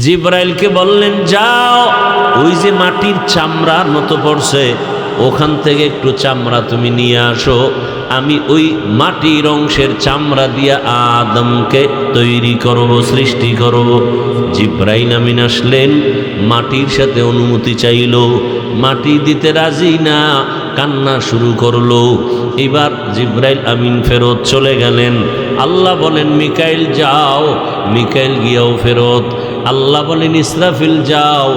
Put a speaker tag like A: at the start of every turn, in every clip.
A: জিব্রাইলকে বললেন, যাও ওই যে মাটির চামড়ার মতো পড়ছে ওখান থেকে একটু চামড়া তুমি নিয়ে আসো, আমি ওই মাটির অংশের চামড়া দিয়ে আদমকে তৈরি করব, সৃষ্টি করব। জিব্রাইল আমিন আসলেন, মাটির সাথে অনুমতি চাইল, মাটি দিতে রাজি না, কান্না শুরু করলো। এবার জিব্রাইল আমিন ফেরত চলে গেলেন। আল্লাহ বলেন, মিকাইল যাও, মিকাইল গিয়াও ফেরত। আল্লাহ বলেন, ইসরাফিল যাও,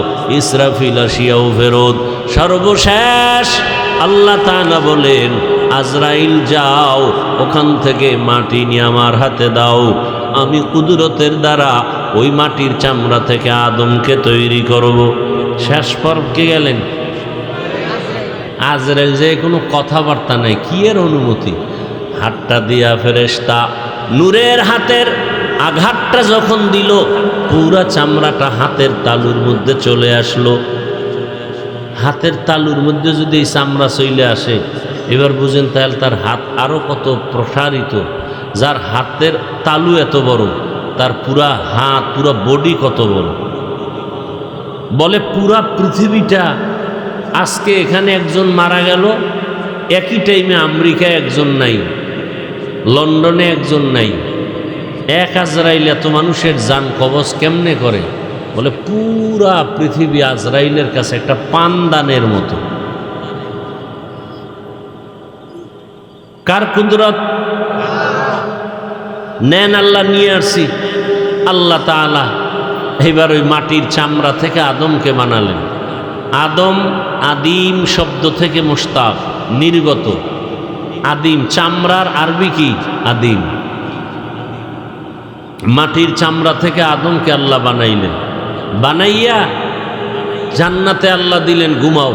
A: ইসরাফিল আসিয়াও ফেরত। সর্বশেষ আল্লাহ তাআলা বলেন, আজরাইল যাও, ওখান থেকে মাটি নিয়ে আমার হাতে দাও, আমি কুদরতের দ্বারা ওই মাটির চামড়া থেকে আদমকে তৈরি করব। শেষ পর্বে গেলেন আজরাইল, যে কোনো কথাবার্তা নাই, কি এর অনুমতি? হাতটা দিয়া ফেরেশতা নূরের হাতের আঘাতটা যখন দিল, পুরা চামড়াটা হাতের তালুর মধ্যে চলে আসলো। হাতের তালুর মধ্যে যদি এই চামড়া চলে আসে, এবার বুঝেন তাহলে তার হাত আরো কত প্রসারিত। যার হাতের তালু এত বড়, তার পুরা হাত, পুরা বডি কত বড়। বলে পুরা পৃথিবীটা, আজকে এখানে একজন মারা গেল, একই টাইমে আমেরিকায় একজন নাই, লন্ডনে একজন নাই। এক আজরাইল এত মানুষের জান কবজ কেমনে করে? বলে পুরা পৃথিবী আজরাইলের কাছে একটা পানদানের মতো। কার কুদরত? নেন আল্লাহ, নিয়ে আসছি। আল্লাহ তাআলা এবার ওই মাটির চামড়া থেকে আদমকে বানালেন। আদম আদিম শব্দ থেকে মুশতাক, নির্গত। আদিম, চামড়ার আরবি কি? আদিম। মাটির চামড়া থেকে আদমকে আল্লাহ বানাইলেন। বানাইয়া জান্নাতে আল্লাহ দিলেন, ঘুমাও।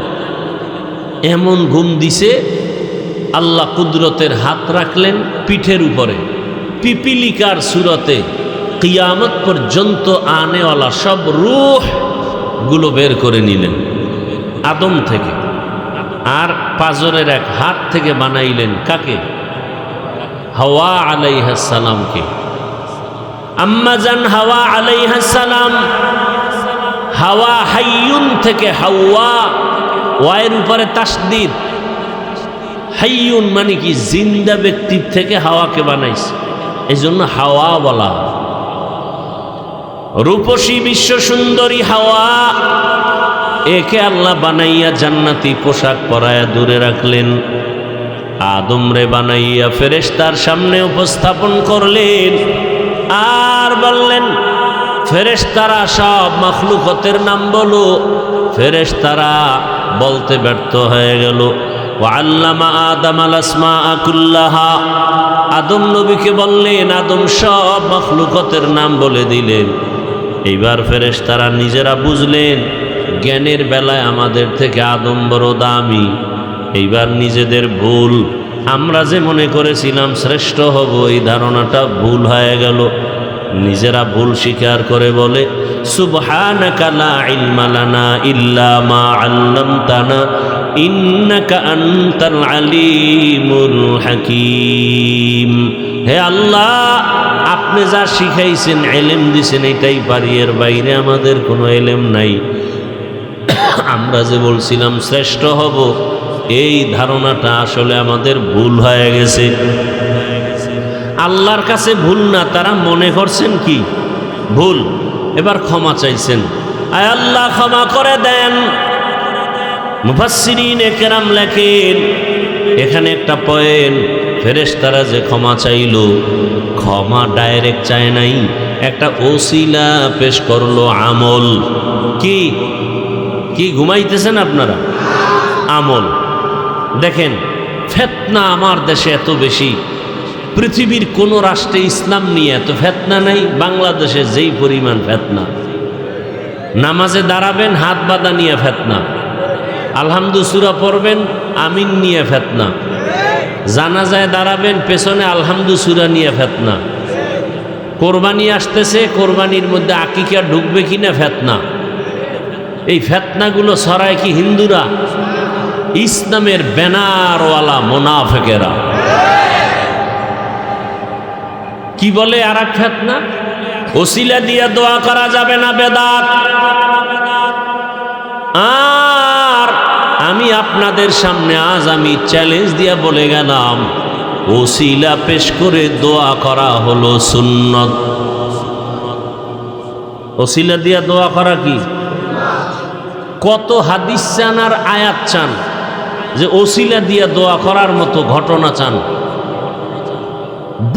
A: এমন ঘুম দিছে, আল্লাহ কুদরতের হাত রাখলেন পিঠের উপরে, পিপিলিকার সুরতে কিয়ামত পর্যন্ত আনেওয়ালা সব রূহ গুলো বের করে নিলেন আদম থেকে। আর পাজরের এক হাত থেকে বানাইলেন কাকে? হাওয়া আলাইহিস সালামকে। আম্মাজান হাওয়া আলাইহিস সালাম, হাওয়া হাইয়ুন থেকে হাওয়া, ওয়ায়ের উপরে তাসদীদ। হাইয়ুন মানে কি? জিন্দা ব্যক্তির থেকে হাওয়াকে বানাইছে, এই জন্য হাওয়া বলা। রূপসী বিশ্ব সুন্দরী হাওয়া, একে আল্লাহ বানাইয়া জান্নাতি পোশাক পরায়া দূরে রাখলেন। আদম রে বানাইয়া ফেরেশতার সামনে উপস্থাপন করলেন, আর বললেন, ফেরেশতারা সব মাখলুকতের নাম বলো। ফেরেশতারা বলতে ব্যর্থ হয়ে গেল। ওয়াল্লামা আদম আল আসমাআ কুল্লাহা, আদম নবীকে বললেন, আদম সব মাখলুকতের নাম বলে দিলেন। এইবার ফেরেশতারা নিজেরা বুঝলেন জ্ঞানের বেলায় আমাদের থেকে আদম বড় দামি। এইবার নিজেদের ভুল, আমরা যে মনে করেছিলাম শ্রেষ্ঠ হব, এই ধারণাটা ভুল হয়ে গেল। নিজেরা ভুল স্বীকার করে বলে, সুবহানাকা লা ইলমা লানা ইল্লা মা আল্লামতানা ইন্নাকা আনতাল আলিমুল হাকীম। হে আল্লাহ, আপনি যা শিখাইছেন, এলেম দিছেন, এটাই পারি, এর বাইরে আমাদের কোনো এলেম নাই। আমরা যে বলছিলাম শ্রেষ্ঠ হব, এই ধারণাটা আসলে আমাদের ভুল হয়ে গেছে। আল্লাহর কাছে ভুল না, তারা মনে করছেন কি ভুল। এবার ক্ষমা চাইছেন, আয় আল্লাহ ক্ষমা করে দেন। মুফাসসিরিনে কেরাম লেখেন, এখানে একটা পয়েন্ট, ফেরেশতারা যে ক্ষমা চাইল, ক্ষমা ডাইরেক্ট চায় নাই, একটা ওসিলা পেশ করলো, আমল। কি কি ঘুমাইতেছেন আপনারা? আমল। দেখেন, ফিতনা আমার দেশে এত বেশি, পৃথিবীর কোন রাষ্ট্রে ইসলাম নিয়ে এত ফিতনা নাই। বাংলাদেশে যেই পরিমাণ ফিতনা, নামাজে দাঁড়াবেন হাত বাঁধা নিয়ে ফিতনা, আলহামদু সূরা পড়বেন আমিন নিয়ে ফিতনা, জানাজায় দাঁড়াবেন পেছনে আলহামদু সূরা নিয়ে ফিতনা, কোরবানি আসতেছে, কোরবানির মধ্যে আকিকা ঢুকবে কিনা ফিতনা। এই ফিতনাগুলো ছড়ায় কি হিন্দুরা? ইসলামের ব্যানারওয়ালা মুনাফিকেরা। কি বলে আর এক ফিতনা? ওসিলা দিয়ে দোয়া করা যাবে না, বেদাত। আর আমি আপনাদের সামনে আজ আমি চ্যালেঞ্জ দিয়ে বলে গেলাম, ওসিলা পেশ করে দোয়া করা হলো সুন্নত। ওসিলা দিয়া দোয়া করা কি? কত হাদিস চান আর আয়াত চান যে ওসিলা দিয়া দোয়া করার মতো ঘটনা চান?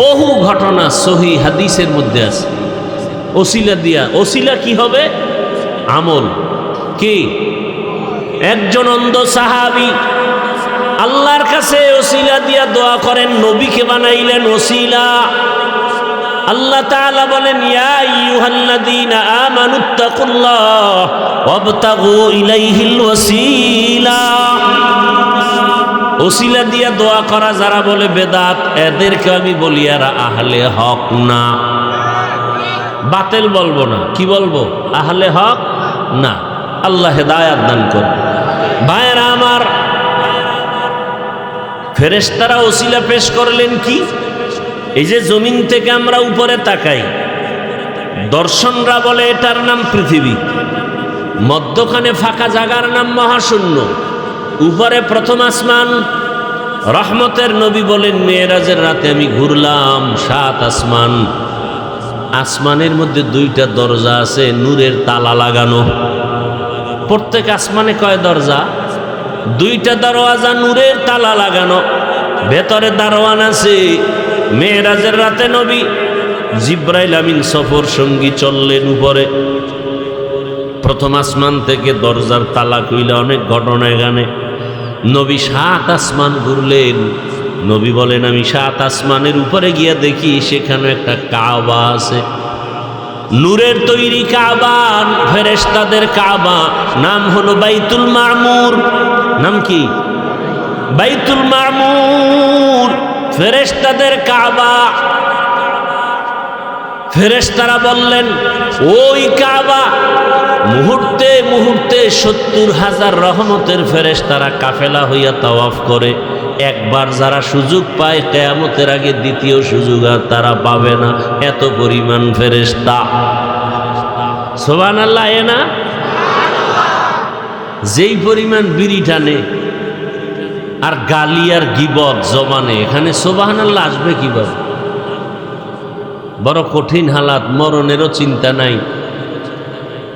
A: বহু ঘটনা সহি হাদিসের মধ্যে আছে ওসিলা দিয়া। ওসিলা কি হবে? আমল। কি? একজন অন্ধ সাহাবী আল্লাহর কাছে ওসিলা দিয়া দোয়া করেন, নবীকে বানাইলেন ওসিলা। আল্লাহ তাআলা বলেন, ইয়া আইয়ুহাল্লাযীনা আমানুত্তাকুল্লাহ ওয়াবতাগু ইলাইহিল ওয়াসিলা। ওসিলা দিয়া দোয়া করা যারা বলে বেদাত, এদেরকে আমি বলি এরা আহলে হক না। বাতিল বলবো না, কি বলবো? আহলে হক না। আল্লাহ হেদায়েত দান করুন। ভাইরা আমার, ফেরেশতারা ওসিলা পেশ করলেন কি? এই যে জমিন থেকে আমরা উপরে তাকাই, দর্শনরা বলে এটার নাম পৃথিবী, মধ্যখানে ফাঁকা জায়গার নাম মহাশূন্য, উপরে প্রথম আসমান। রহমতের নবী বলেন, মেরাজের রাতে আমি ঘুরলাম 7 আসমান। আসমানের মধ্যে 2টা দরজা আছে, নূরের তালা লাগানো। প্রত্যেক আসমানে কয় দরজা? 2টা দরওয়াজা, নূরের তালা লাগানো। ভেতরে দারোয়ান আছে। মেরাজের রাতে নবী জিব্রাইল আমিন সফর সঙ্গী চললেন উপরে। প্রথম আসমান থেকে দরজার তালা কইলা অনেক ঘটনা এখানে। নবী 7 আসমান ঘুরলেন। নবী বলেন, আমি 7 আসমানের উপরে গিয়া দেখি সেখানে একটা কাবা আছে, নূরের তৈরি কাবা, ফেরেশতাদের কাবা। নাম হলো বাইতুল মামুর। নাম কি? বাইতুল মামুর, ফেরেশতাদের কাবা। ফেরেশতারা বললেন, ওই কাবা মুহূর্তে মুহূর্তে 70,000 রহমতের ফেরেশতারা কাফেলা হইয়া তাওয়াফ করে। একবার যারা সুযোগ পায়, কিয়ামতের আগে দ্বিতীয় সুযোগ আর তারা পাবে না, এত পরিমাণ ফেরেশতা। সুবহানাল্লাহ। না যেই পরিমাণ বিড়ি টানে আর গালি আর গিবত জবানে, এখানে সুবহানাল্লাহ আসবে কিভাবে? বড় কঠিন হালাত, মরণেরও চিন্তা নাই।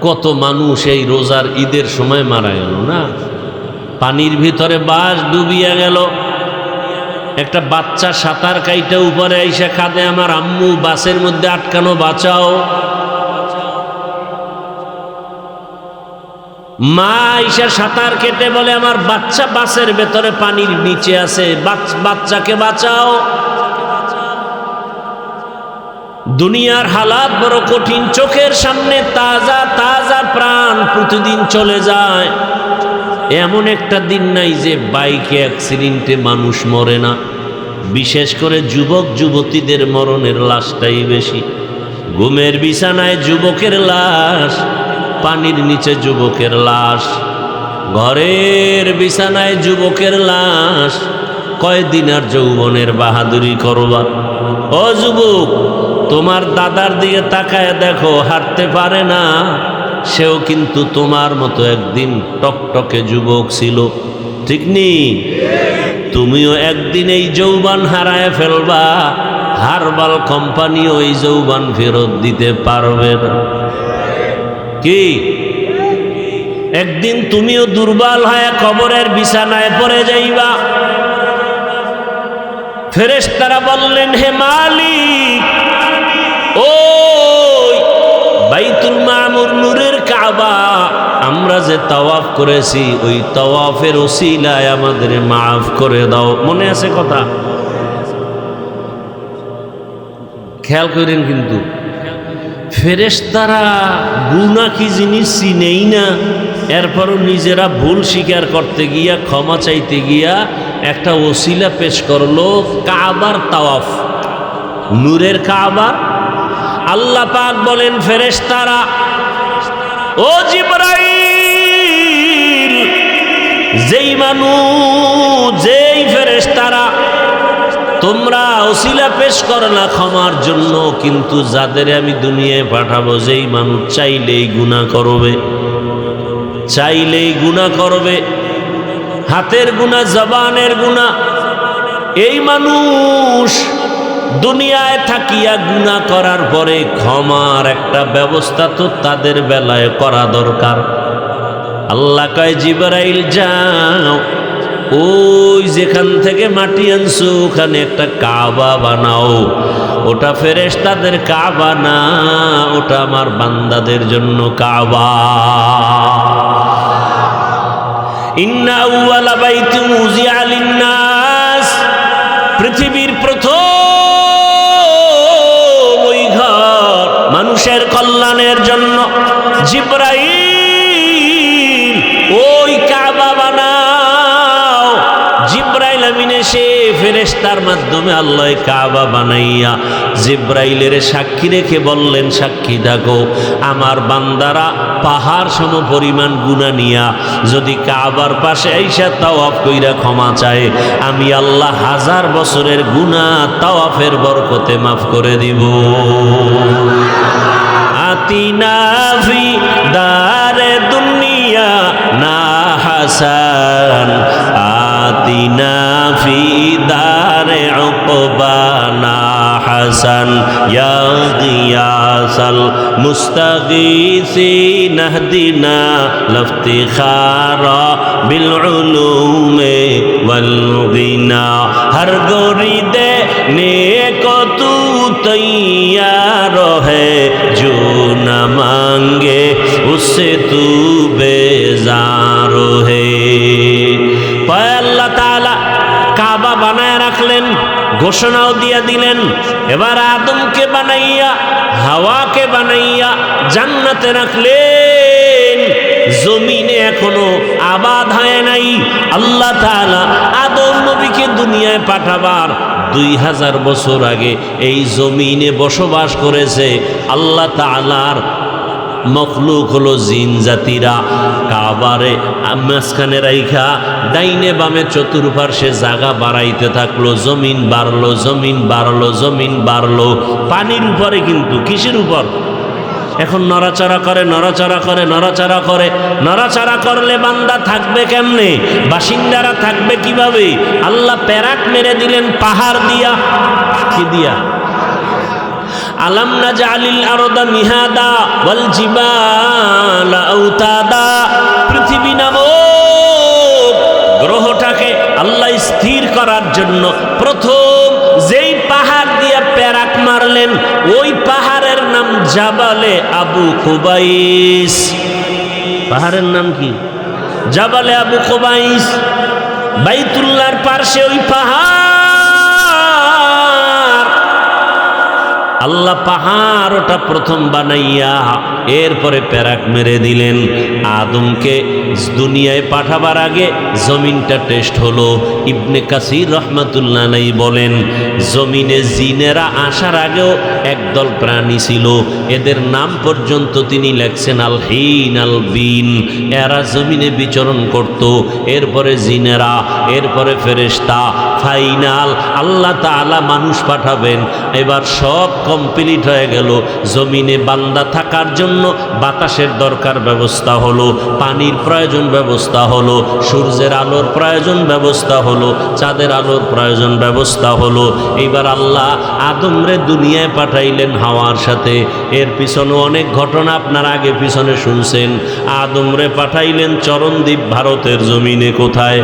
A: কত মানুষ এই রোজার ঈদের সময় মারা গেল না? পানির ভিতরে বাস ডুবিয়া গেল। একটা বাচ্চা সাঁতার কাইটা উপরে আইসা কাঁদে, আমার আম্মু বাসের মধ্যে আটকানো, বাঁচাও। মা আইসা সাঁতার কেটে বলে, আমার বাচ্চা বাসের ভেতরে পানির নিচে আছে, বাচ্চাকে বাঁচাও। দুনিয়ার হালাত বড় কঠিন। চোখের সামনে তাজা তাজা প্রাণ প্রতিদিন চলে যায়। এমন একটা দিন নাই যে বাইকে অ্যাক্সিডেন্টে মানুষ মরে না। বিশেষ করে যুবক যুবতীদের মরণের লাশটাই বেশি। ঘুমের বিছানায় যুবকের লাশ, পানির নিচে যুবকের লাশ, ঘরের বিছানায় যুবকের লাশ। কয়দিন আর যৌবনের বাহাদুরি করবা? ও যুবক, তোমার দাদার দিকে তাকায় দেখো, হাঁটতে পারে না, সেও কিন্তু তোমার মতো একদিন টকটকে যুবক ছিল, ঠিক নি? তুমিও একদিন এই যৌবন হারায় ফেলবা। হারবাল কোম্পানিও এই যৌবন ফেরত দিতে পারবে না। কি? একদিন তুমিও দুর্বল হয়ে কবরের বিছানায় পড়ে যাইবা। ফেরেশতারা বললেন, হে মালিক, ওই বাইতুল মামুর, নূরের কাবা, আমরা যে তাওয়াফ করেছি ওই তাওয়াফের ওসিলায় আমাদের মাফ করে দাও। মনে আছে কথা? খেয়াল করেন কিন্তু ফেরেশতারা গুনাহ কি জিনিস চিনেই না, এরপরও নিজেরা ভুল স্বীকার করতে গিয়া, ক্ষমা চাইতে গিয়া একটা ওসিলা পেশ করলো, কাবার তাওয়াফ, নূরের কাবার। আল্লাহ পাক বলেন, ফেরেশতারা, ও জিবরাইল, যেই মানুষ, যেই ফেরেশতারা তোমরা ওসিলা পেশ করো না ক্ষমার জন্য, কিন্তু যাদের আমি দুনিয়ায় পাঠাবো যেই মানুষ চাইলেই গুনাহ করবে, চাইলেই গুনাহ করবে, হাতের গুনাহ, জবানের গুনাহ, এই মানুষ দুনিয়ায় থাকিয়া গুনাহ করার পরে ক্ষমার একটা ব্যবস্থা তো তাদের বেলায় করা দরকার। আল্লাহ কয় জিবরাইল যাও, ওই যেখান থেকে মাটি আনছো ওখানে একটা কাবা বানাও। ওটা ফেরেশতাদের কাবা না, ওটা আমার বান্দাদের জন্য কাবা। ইন্না আউয়ালা বাইতিন উযিআ লিন-নাস, পৃথিবীর প্রথম ওই ঘর মানুষের কল্যাণের জন্য। জিবরাইল ওই কাবা বানাও। জিবরাইল আমিন এসে ফেরেশতার মাধ্যমে আল্লাহ কাবা বানাইয়া জিবরাইলের সাক্ষী রেখে বললেন, সাক্ষী থাকো আমার বান্দারা পাহাড় সম পরিমাণ গুনাহ নিয়া যদি কাবার পাশে আইসা তাওয়াফ কইরা ক্ষমা চায়, আমি আল্লাহ 1000 বছরের গুনাহ তাওয়াফের বরকতে মাফ করে দিব। আতিনা ফি দারে দুনিয়া না হাসান, আতিনা ফি দারে উকবা না হাসান, ইয়া গিয়াসাল মুস্তাগীসিন ইহদিনা লিফতিখারা বিল উলুমে ওয়াল গিনা। হর গরিদে নেক তু তৈয়ার है जो न मांगे उससे तू बेजार है। আল্লাহ তাআলা কাবা বানায় রাখলেন, ঘোষণাও দিয়ে দিলেন। এবার আদমকে বানাইয়া হাওয়াকে বানাইয়া জান্নাতে রাখলেন। জমিনে এখনো আবাদ হয় নাই। আল্লাহ তাআলা আদম নবীকে দুনিয়ায় পাঠাবার 2000 বছর আগে এই জমিনে বসবাস করেছে। আল্লাহ তাআলার মখলুক হলো জিন জাতিরা। কাবারে মাঝখানে রাইখা ডাইনে বামে চতুর্পার্শ্বে জায়গা বাড়াইতে থাকলো। জমিন বাড়লো, জমিন বাড়লো, জমিন বাড়লো। পানির উপরে, কিন্তু কিসের উপর? এখন নড়াচড়া করে, নড়াচড়া করে, নড়াচড়া করে। নড়াচড়া করলে বান্দা থাকবে কেমনে? বাসিন্দারা থাকবে কিভাবে? আল্লাহ প্যারাক মেরে দিলেন পাহাড় দিয়া। কি দিয়া? আলাম নাজআলিল আরদা মিহাদা ওয়াল জিবালা আওতাদা। পৃথিবী নামক গ্রহটাকে আল্লাহ স্থির করার জন্য প্রথম যেই পাহাড় দিয়া প্যারাক মারলেন, ওই পাহাড়ের নাম জাবালে আবু কুবাইস। পাহাড়ের নাম কি? জাবালে আবু কুবাইস। বাইতুল্লাহর পাশে ওই পাহাড়। আল্লাহ পাহাড় ওটা প্রথম বানাইয়া এরপরে প্যারাক মেরে দিলেন। আদমকে দুনিয়ায় পাঠাবার আগে জমিনটা টেস্ট হলো। ইবনে কাসির রহমাতুল্লাহ আলাইহি বলেন, জমিনে জিনেরা আসার আগেও একদল প্রাণী ছিল, এদের নাম পর্যন্ত তিনি লেখছেন আল হিন আল বিন। এরা জমিনে বিচরণ করত। এরপরে জিনেরা, এরপরে ফেরেশতা, ফাইনাল আল্লাহ তাআলা মানুষ পাঠাবেন। এবার সব কমপ্লিট হয়ে গেল। জমিনে বান্দা থাকার জন্য বাতাসের দরকার, ব্যবস্থা হলো। পানির প্রয়োজন, ব্যবস্থা হলো। সূর্যের আলোর প্রয়োজন, ব্যবস্থা হলো। চাঁদের আলোর প্রয়োজন, ব্যবস্থা হলো। এইবার আল্লাহ আদমরে দুনিয়ায় পাঠাইলেন হাওয়ার সাথে। এর পিছনে অনেক ঘটনা আপনার আগে পিছনে শুনছেন। আদমরে পাঠাইলেন চরণদ্বীপ, ভারতের জমিনে। কোথায়?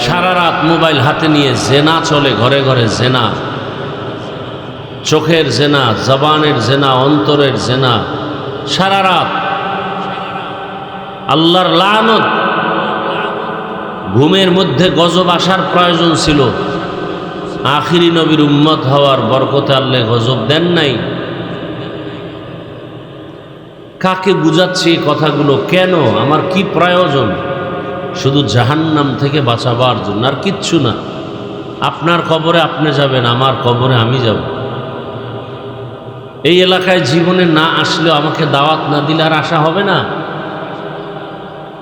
A: সারা রাত মোবাইল হাতে নিয়ে জেনা চলে, ঘরে ঘরে জেনা। চোখের জেনা, জবানের জেনা, অন্তরের জেনা, সারা রাত। আল্লাহর লানত। ঘুমের মধ্যে গজব আসার প্রয়োজন ছিল। আখিরি নবীর উম্মত হওয়ার বরকতে আল্লাহ গজব দেন নাই। কাকে বুঝাচ্ছি এই কথাগুলো? কেন? আমার কি প্রয়োজন? শুধু জাহান্নাম থেকে বাঁচাবার জন্য, আর কিচ্ছু না। আপনার কবরে আপনি যাবেন, আমার কবরে আমি যাব। এই এলাকায় জীবনে না আসলেও আমাকে দাওয়াত না দিলে আর আসা হবে না।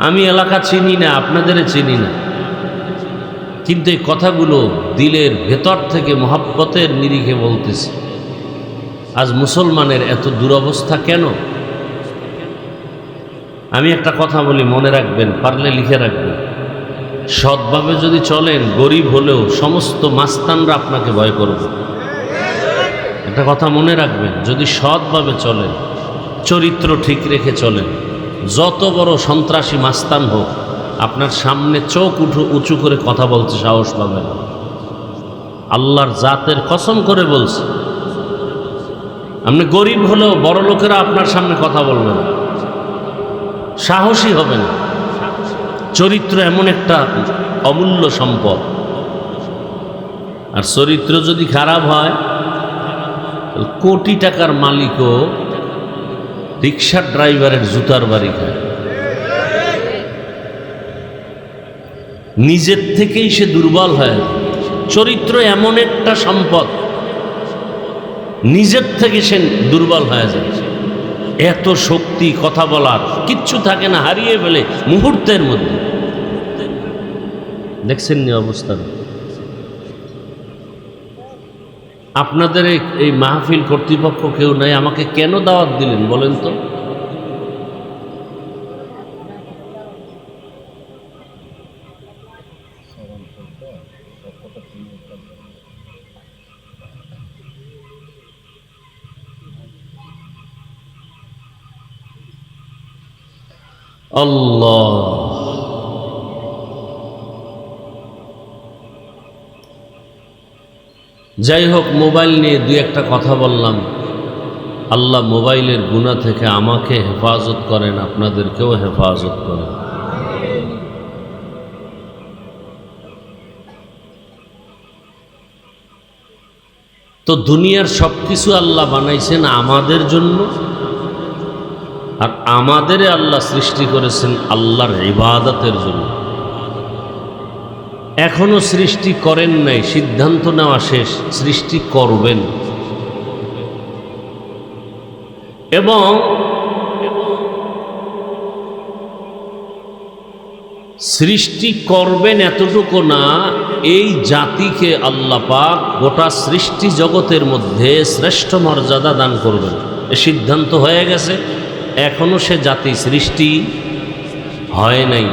A: আমি এলাকা চিনি না, আপনাদের চিনি না, কিন্তু এই কথাগুলো দিলের ভেতর থেকে মহব্বতের নিরিখে বলতেছি, আজ মুসলমানের এত দুরবস্থা কেন? আমি একটা কথা বলি, মনে রাখবেন, পারলে লিখে রাখবেন। সৎভাবে যদি চলেন, গরিব হলেও সমস্ত মাস্তানরা আপনাকে ভয় করবে। একটা কথা মনে রাখবেন, যদি সৎভাবে চলেন, চরিত্র ঠিক রেখে চলেন, যত বড় সন্ত্রাসী মাস্তান হোক আপনার সামনে চোখ উঁচু করে কথা বলতে সাহস পাবেন। আল্লাহর জাতের কসম করে বলছে, আপনি গরিব হলেও বড় লোকেরা আপনার সামনে কথা বলবেন, সাহসী হবেন। চরিত্র এমন একটা অমূল্য সম্পদ, আর চরিত্র যদি খারাপ হয়, কোটি টাকার মালিকও রিক্সার ড্রাইভারের জুতার বাড়ি খায়। নিজের থেকেই সে দুর্বল হয়। চরিত্র এমন একটা সম্পদ, নিজের থেকে সে দুর্বল হয়ে যায়। এত শক্তি, কথা বলার কিচ্ছু থাকে না, হারিয়ে ফেলে মুহূর্তের মধ্যে। দেখছেন নি অবস্থা? আপনাদের এই মাহফিল কর্তৃপক্ষ কেউ নাই, আমাকে কেন দাওয়াত দিলেন বলেন তো? আল্লাহ, যাই হোক, মোবাইল নিয়ে দুই একটা কথা বললাম। আল্লাহ মোবাইলের গুনাহ থেকে আমাকে হেফাজত করেন, আপনাদেরকেও হেফাজত করেন। তো দুনিয়ার সব কিছু আল্লাহ বানাইছেন আমাদের জন্য, আর আমাদের আল্লাহ সৃষ্টি করেছেন আল্লাহর ইবাদতের জন্য। এখনো সৃষ্টি করেন নাই, সিদ্ধান্ত নেওয়া শেষ, সৃষ্টি করবেন। এবং সৃষ্টি করবেন এতটুকু না, এই জাতিকে আল্লাহ পাক গোটা সৃষ্টি জগতের মধ্যে শ্রেষ্ঠ মর্যাদা দান করবেন। এ সিদ্ধান্ত হয়ে গেছে, এখনো সে জাতি সৃষ্টি হয় নাই।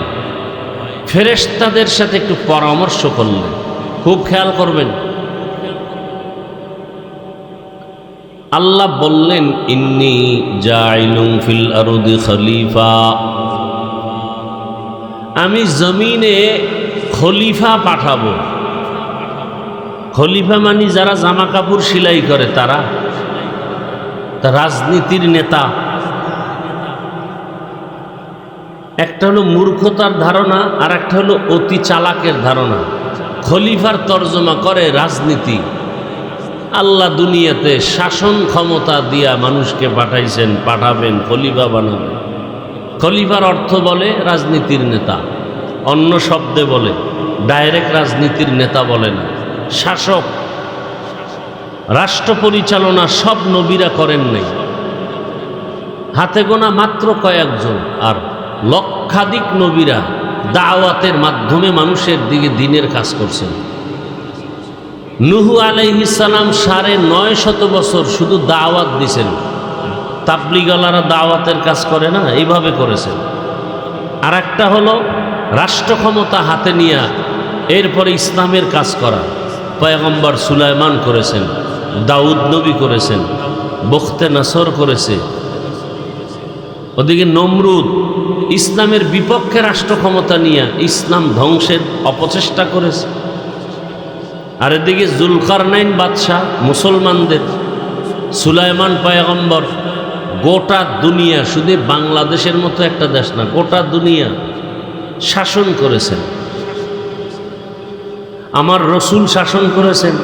A: ফেরেশতাদের সাথে একটু পরামর্শ করলেন, খুব খেয়াল করবেন। আল্লাহ বললেন, ইন্নী জাইলুম ফিল আরদি খলিফা, আমি জমিনে খলিফা পাঠাবো। খলিফা মানে যারা জামা কাপড় সেলাই করে, তারা রাজনীতির নেতা। একটা হলো মূর্খতার ধারণা, আর একটা হলো অতি চালাকের ধারণা। খলিফার তর্জমা করে রাজনীতি। আল্লাহ দুনিয়াতে শাসন ক্ষমতা দিয়া মানুষকে পাঠাইছেন, পাঠাবেন, খলিফা বানাবেন। খলিফার অর্থ বলে রাজনীতির নেতা, অন্য শব্দে বলে, ডাইরেক্ট রাজনীতির নেতা বলে না। শাসক, রাষ্ট্র পরিচালনা সব নবীরা করেন নাই, হাতে গোনা মাত্র কয়েকজন। আর লক্ষাধিক নবীরা দাওয়াতের মাধ্যমে মানুষের দিকে দিনের কাজ করছেন। নূহ আলাইহিস সালাম ৯৫০ বছর শুধু দাওয়াত দিছেন। তাবলীগওয়ালারা দাওয়াতের কাজ করে না, এইভাবে করেছেন। আর একটা হলো রাষ্ট্র ক্ষমতা হাতে নিয়ে এরপরে ইসলামের কাজ করা। পয়গম্বর সুলাইমান করেছেন, দাউদ নবী করেছেন, বখতে নাসর করেছে। ওদিকে নমরুদ ইসলামের বিপক্ষে রাষ্ট্র ক্ষমতা নিয়ে ইসলাম ধ্বংসের অপচেষ্টা করেছে। আর এদিকে জুলকারনাইন বাদশাহ মুসলমানদের, সুলাইমান পয়গম্বর গোটা দুনিয়া, শুধু বাংলাদেশের মতো একটা দেশ না, গোটা দুনিয়া শাসন করেছেন। আমার রসুল শাসন করেছেন।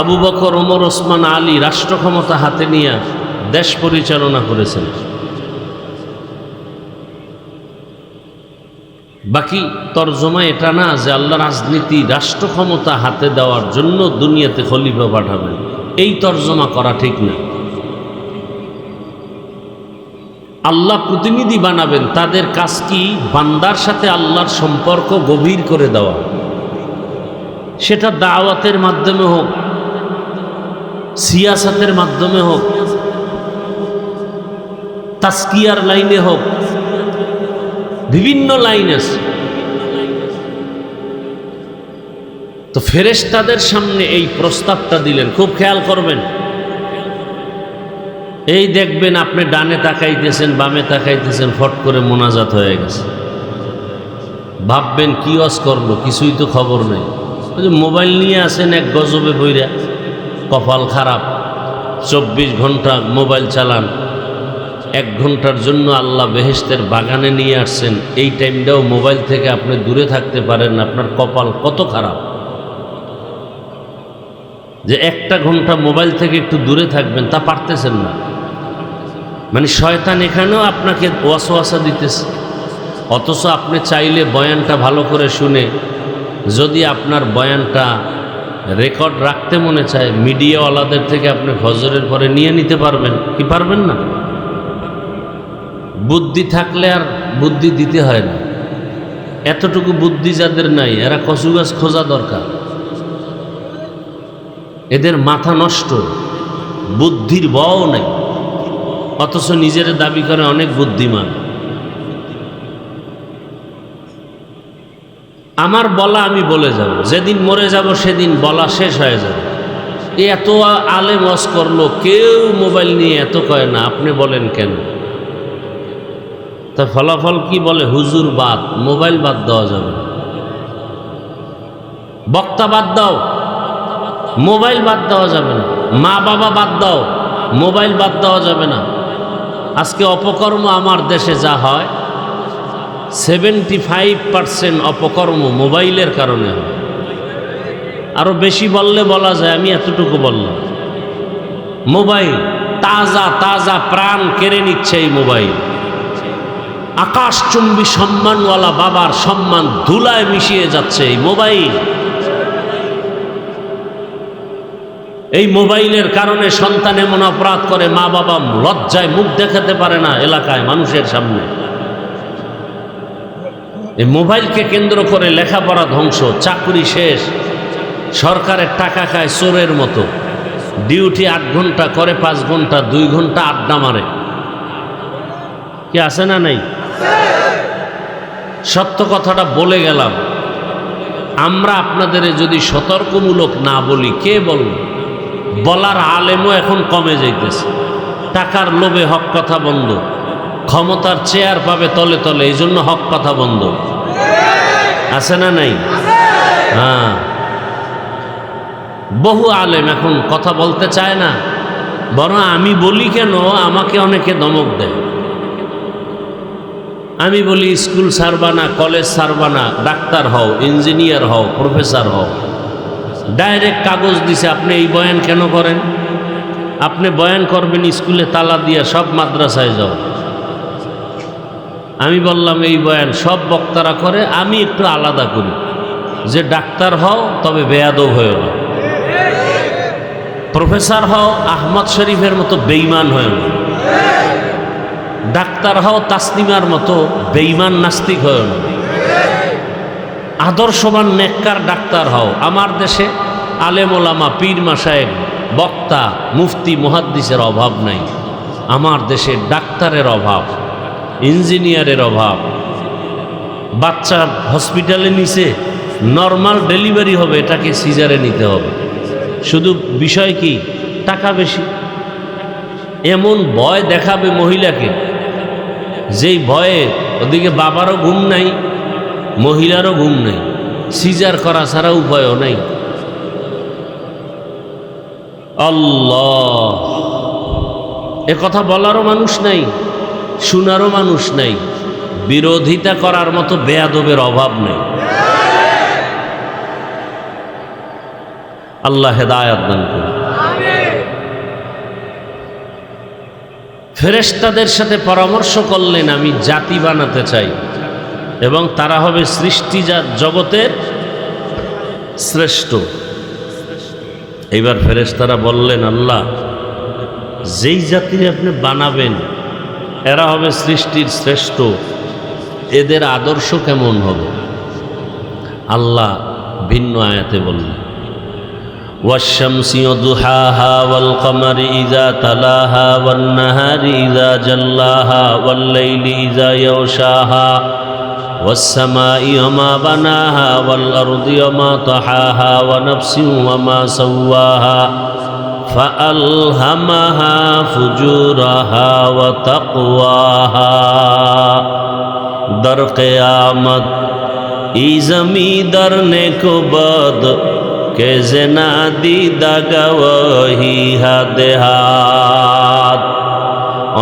A: আবু বকর, ওমর, ওসমান, আলী রাষ্ট্র ক্ষমতা হাতে নিয়ে দেশ পরিচালনা করেছেন। বাকি তর্জমা এটা না যে আল্লাহ রাজনীতি, রাষ্ট্র ক্ষমতা হাতে দেওয়ার জন্য দুনিয়াতে খলিফা পাঠাবেন, এই তর্জমা করা ঠিক না। আল্লাহ প্রতিনিধি বানাবেন, তাদের কাজ কি? বান্দার সাথে আল্লাহর সম্পর্ক গভীর করে দেওয়া। সেটা দাওয়াতের মাধ্যমে হোক, সিয়াসাতের মাধ্যমে হোক, তাসকিয়ার লাইনে হোক, বিভিন্ন লাইন আছে। তো ফেরেশতাদের সামনে এই প্রস্তাবটা দিলেন, খুব খেয়াল করবেন। এই দেখবেন আপনি ডানে তাকাইতেছেন, বামে তাকাইতেছেন, ফট করে মোনাজাত হয়ে গেছে। ভাববেন কি ওয়াজ করলো, কিছুই তো খবর নেই। মোবাইল নিয়ে আসেন এক গজবে বইরা, কপাল খারাপ। 24 ঘন্টা মোবাইল চালান, 1 ঘন্টার জন্য আল্লাহ বেহেশতের বাগানে নিয়ে আসছেন, এই টাইমটাও মোবাইল থেকে আপনি দূরে থাকতে পারেন। আপনার কপাল কত খারাপ যে 1টা ঘন্টা মোবাইল থেকে একটু দূরে থাকবেন, তা পারতেছেন না। মানে শয়তান এখানেও আপনাকে ওয়াসওয়াসা দিতেছে। অথচ আপনি চাইলে বয়ানটা ভালো করে শুনে, যদি আপনার বয়ানটা রেকর্ড রাখতে মনে চায়, মিডিয়াওয়ালাদের থেকে আপনি ফজরের পরে নিয়ে নিতে পারবেন। কি পারবেন না? বুদ্ধি থাকলে আর বুদ্ধি দিতে হয় না। এতটুকু বুদ্ধি যাদের নাই, এরা কচু গাছ খোঁজা দরকার। এদের মাথা নষ্ট, বুদ্ধির বও নাই, অথচ নিজের দাবি করে অনেক বুদ্ধিমান। আমার বলা আমি বলে যাব, যেদিন মরে যাব সেদিন বলা শেষ হয়ে যাবে। এত আলেম ওয়াজ করলো, কেউ মোবাইল নিয়ে এত কয় না, আপনি বলেন কেন? তা ফলাফল কি বলে? হুজুর বাদ, মোবাইল বাদ দেওয়া যাবে, বক্তা বাদ দাও, মোবাইল বাদ দেওয়া যাবে না, মা বাবা বাদ দাও, মোবাইল বাদ দেওয়া যাবে না। আজকে অপকর্ম আমার দেশে যা হয়, 75% অপকর্ম মোবাইলের কারণে হয়। আরো বেশি বললে বলা যায়, আমি এতটুকু বললাম। মোবাইল তাজা তাজা প্রাণ কেড়ে নিচ্ছে এই মোবাইল। আকাশচুম্বী সম্মানওয়ালা বাবার সম্মান ধুলায় মিশিয়ে যাচ্ছে এই মোবাইল। এই মোবাইলের কারণে সন্তান এমন অপরাধ করে, মা বাবা লজ্জায় মুখ দেখাতে পারে না এলাকায় মানুষের সামনে। এই মোবাইলকে কেন্দ্র করে লেখাপড়া ধ্বংস, চাকরি শেষ, সরকারের টাকা খায় চোরের মতো। ডিউটি 8 ঘন্টা করে, 5 ঘন্টা 2 ঘন্টা আড্ডা মারে। কি আছে না নাই? সত্য কথাটা বলে গেলাম। আমরা আপনাদের যদি সতর্কমূলক না বলি, কে বলব? বলার আলেমও এখন কমে যাইতেছে। টাকার লোভে হক কথা বন্ধ, ক্ষমতার চেয়ার পাবে তলে তলে, এই জন্য হক কথা বন্ধ। আছে না নাই? হ্যাঁ, বহু আলেম এখন কথা বলতে চায় না, বরং আমি বলি কেন আমাকে অনেকে ধমক দেয়। আমি বলি স্কুল ছাড়বা না, কলেজ ছাড়বা না, ডাক্তার হও, ইঞ্জিনিয়ার হও, প্রফেসর হও। ডাইরেক্ট কাগজ দিছে, আপনি এই বয়ান কেন করেন? আপনি বয়ান করবেন স্কুলে তালা দিয়া, সব মাদ্রাসায় যাও। আমি বললাম এই বয়ান সব বক্তারা করে, আমি একটু আলাদা করি, যে ডাক্তার হও তবে বেয়াদব হয়েও না, প্রফেসর হও আহমদ শরীফের মতো বেঈমান হয়েও না, ডাক্তার হও তাসলিমার মতো বেঈমান নাস্তিক হয়েও না, আদর্শবান নেককার ডাক্তার হও। আমার দেশে আলেম ওলামা, পীর মাশায়েখ, বক্তা, মুফতি, মুহাদ্দিসের অভাব নাই। আমার দেশে ডাক্তারের অভাব, ইঞ্জিনিয়ারের অভাব। বাচ্চা হসপিটালে নিছে, নর্মাল ডেলিভারি হবে, এটাকে সিজারে নিতে হবে। শুধু বিষয় কি? টাকা বেশি। এমন ভয় দেখাবে মহিলাকে, যেই ভয়ে ওদিকে বাবারও ঘুম নাই, মহিলারও ঘুম নাই, সিজার করা ছাড়া উপায়ও নাই। আল্লাহ, এ কথা বলারও মানুষ নাই, শোনারও মানুষ নাই, বিরোধিতা করার মতো বেয়াদবের অভাব নেই। আল্লাহ হেদায়েত দান করুন। ফেরেশতাদের সাথে পরামর্শ করলেন, আমি জাতি বানাতে চাই এবং তারা হবে সৃষ্টিজাত জগতের শ্রেষ্ঠ। এইবার ফেরেশতারা বললেন, আল্লাহ, যেই জাতির আপনি বানাবেন এরা হবে সৃষ্টির শ্রেষ্ঠ, এদের আদর্শ কেমন হবে? আল্লাহ ভিন্ন আয়াতে বললেন والشمس وضحاها والقمر إذا تلاها والنهار إذا جلاها والليل إذا يغشاها والسماء وما بناها والأرض وما طحاها ونفس وما سواها فألهمها فجورها وتقواها در قیامت ای زمین در نیک و بد کہ زنا دیدہ گواہی হাত।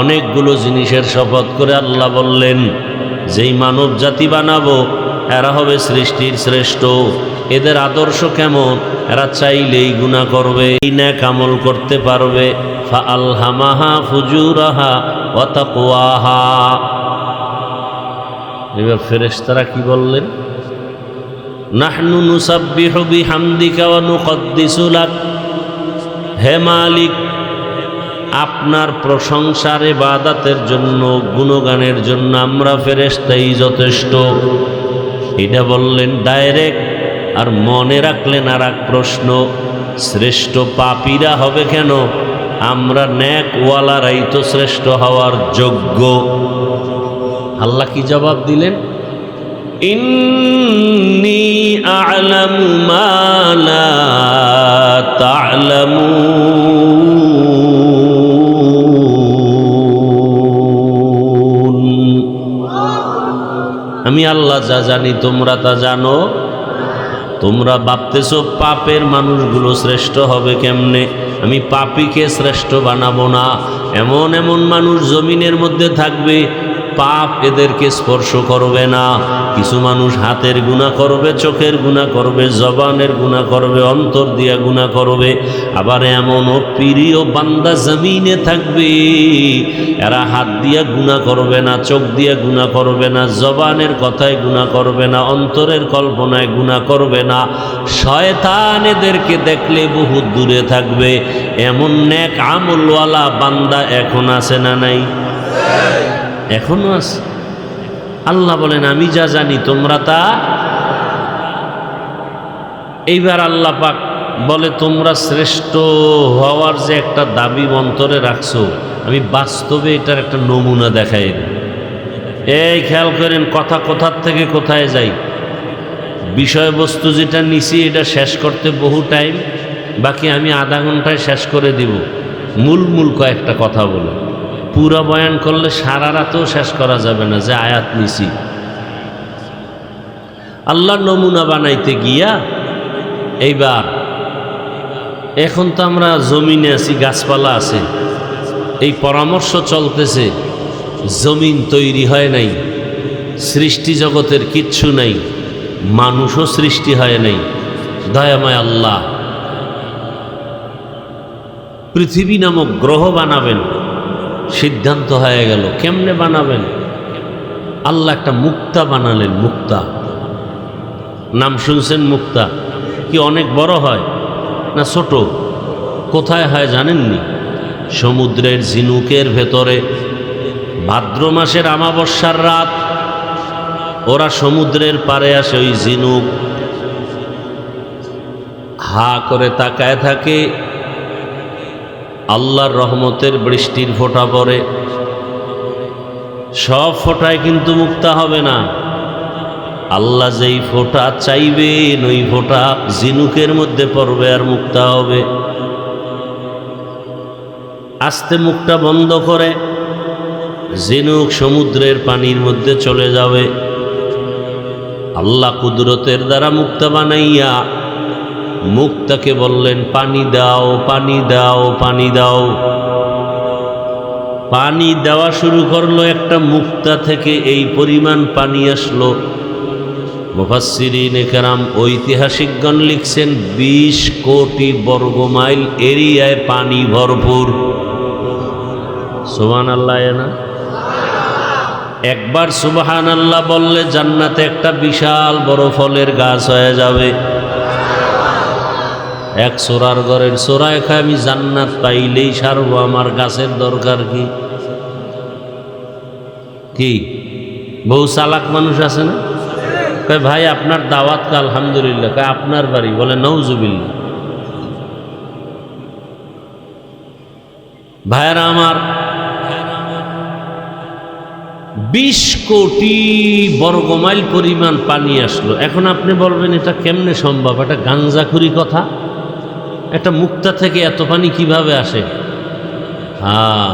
A: অনেকগুলো জিনিসের শপথ করে আল্লাহ বললেন যেই মানব জাতি বানাবো এরা হবে সৃষ্টির শ্রেষ্ঠ। এদের আদর্শ কেমন? এরা চাইলেই গুনাহ করবে, নেক আমল করতে পারবে। ফাআলহামাহা ফুজুরাহা ওয়া তাকওয়াহা। এবার ফেরেশতারা কি বললেন? নাহনু নুসাব্বিহু বিহামদিকা ওয়া নুকদ্দিসু লাক। হে মালিক, আপনার প্রশংসার ইবাদতের জন্য, গুণগানের জন্য আমরা ফেরেশতাই যথেষ্ট। এটা বললেন ডাইরেক্ট। আর মনে রাখলেন আর এক প্রশ্ন, শ্রেষ্ঠ পাপীরা হবে কেন? আমরা নেকওয়ালারাই তো শ্রেষ্ঠ হওয়ার যোগ্য। আল্লাহ কি জবাব দিলেন? ইন্নী আ'লামু মা লা তা'লামুন। আমি আল্লাহ যা জানি তোমরা তা জানো। তোমরা ভাবতেছো পাপের মানুষগুলো শ্রেষ্ঠ হবে কেমনে? আমি পাপীকে শ্রেষ্ঠ বানাবো না। এমন এমন মানুষ জমিনের মধ্যে থাকবে, পাপ এদেরকে স্পর্শ করবে না। কিছু মানুষ হাতের গুনাহ করবে, চোখের গুনাহ করবে, জবানের গুনাহ করবে, অন্তর দিয়া গুনাহ করবে। আবার এমনও প্রিয় বান্দা জমিনে থাকবে, এরা হাত দিয়া গুনাহ করবে না, চোখ দিয়া গুনাহ করবে না, জবানের কথায় গুনাহ করবে না, অন্তরের কল্পনায় গুনাহ করবে না। শয়তান এদেরকে দেখলে বহু দূরে থাকবে। এমন নেক আমলওয়ালা বান্দা এখন আছে না নাই? এখনো আছে। আল্লাহ বলেন আমি যা জানি তোমরা তা। এইবার আল্লাহ পাক বলে তোমরা শ্রেষ্ঠ হওয়ার যে একটা দাবি অন্তরে রাখছো, আমি বাস্তবে এটার একটা নমুনা দেখাই। এই খেয়াল করেন, কথা কোথার থেকে কোথায় যাই। বিষয়বস্তু যেটা নিছি এটা শেষ করতে বহু টাইম, বাকি আমি আধা ঘন্টায় শেষ করে দিব মূল কয়েকটা কথা বলে। পুরা বয়ান করলে সারা রাতেও শেষ করা যাবে না যে আয়াত নিছি। আল্লাহর নমুনা বানাইতে গিয়া এইবার এখন তো আমরা জমিনে আছি, গাছপালা আছে, এই পরামর্শ চলতেছে। জমিন তৈরি হয় নাই, সৃষ্টি জগতের কিচ্ছু নাই, মানুষও সৃষ্টি হয় নাই। দয়াময় আল্লাহ পৃথিবী নামক গ্রহ বানাবেন, সিদ্ধান্ত হয়ে গেল। কেমনে বানাবেন? আল্লাহ একটা মুক্তা বানালেন। মুক্তা নাম শুনছেন? মুক্তা কি অনেক বড় হয় না ছোট? কোথায় হয় জানেননি? সমুদ্রের ঝিনুকের ভেতরে। ভাদ্র মাসের অমাবস্যার রাত ওরা সমুদ্রের পাড়ে আসে, ওই ঝিনুক হা করে তাকায় থাকে। আল্লাহর রহমতের বৃষ্টির ফোঁটা পড়ে। সব ফোঁটায় কিন্তু মুক্তা হবে না। আল্লাহ যেই ফোঁটা চাইবেন ওই ফোঁটা ঝিনুকের মধ্যে পড়বে আর মুক্তা হবে। আস্তে মুখটা বন্ধ করে ঝিনুক সমুদ্রের পানির মধ্যে চলে যাবে। আল্লাহ কুদরতের দ্বারা মুক্তা বানাইয়া মুক্তাকে বললেন পানি দাও, পানি দাও, পানি দাও। পানি দেওয়া শুরু করলো। একটা মুক্তা থেকে এই পরিমাণ পানি আসলো। মুফাসসিরিনে কেরাম ঐতিহাসিকগণ লিখছেন 20 কোটি বর্গমাইল এরিয়ায় পানি ভরপুর। সুবহানাল্লাহ। না একবার সুবহানাল্লাহ বললে জান্নাতে একটা বিশাল বড় ফলের গাছ হয়ে যাবে। এক সোরার ঘরের সোরায় খায় আমি জান্নাত পাইলেই সারবো, আমার গাছের দরকার কি? কি বহু চালাক মানুষ আছে না? কয় ভাই আপনার দাওয়াত কা আলহামদুলিল্লাহ। কয় আপনার বাড়ি? বলে নাউজুবিল্লাহ। ভাইয়েরা আমার, 20 কোটি বর্গমাইল পরিমাণ পানি আসলো। এখন আপনি বলবেন এটা কেমনে সম্ভব? এটা গাঞ্জাখুরি কথা। একটা মুক্তা থেকে এত পানি কিভাবে আসে? হ্যাঁ,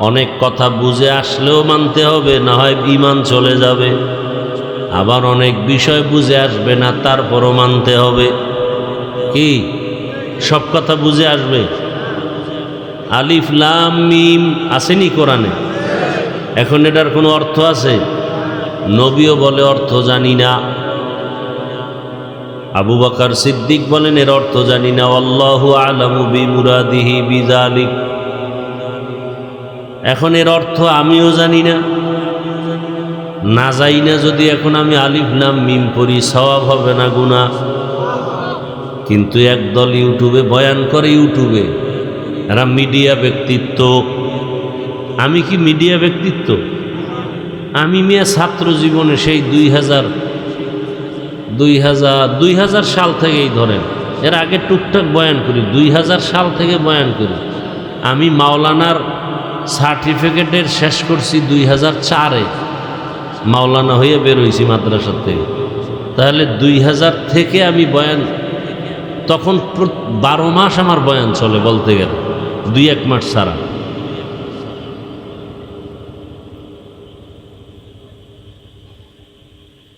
A: অনেক কথা বুঝে আসলেও মানতে হবে, না হয় ঈমান চলে যাবে। আবার অনেক বিষয় বুঝে আসবে না, তারপরও মানতে হবে। কি সব কথা বুঝে আসবে? আলিফ লাম মিম আসেনি কোরআনে? এখন এটার কোনো অর্থ আছে? নবীও বলে অর্থ জানি না। আবু বকর সিদ্দিক বলেন এর অর্থ জানি না। আল্লাহু আলামু বিমুরাদিহি বিযালিক। এখন এর অর্থ আমিও জানি না। না যাই না যদি এখন আমি আলিফ লাম মিম পড়ি, সওয়াব হবে না গুনাহ? কিন্তু একদল ইউটিউবে বয়ান করে, ইউটিউবে এরা মিডিয়া ব্যক্তিত্ব। আমি কি মিডিয়া ব্যক্তিত্ব? আমি মিয়া ছাত্র জীবনে সেই 2000 সাল থেকেই ধরেন, এর আগে টুকটাক বয়ান করি, 2000 সাল থেকে বয়ান করি। আমি মাওলানার সার্টিফিকেটের শেষ করছি 2004-এ, মাওলানা হয়ে বের হয়েছি মাদ্রাসা থেকে। তাহলে 2000 থেকে আমি বয়ান, তখন 12 মাস আমার বয়ান চলে বলতে গেলে, 2-1 মাস ছাড়া।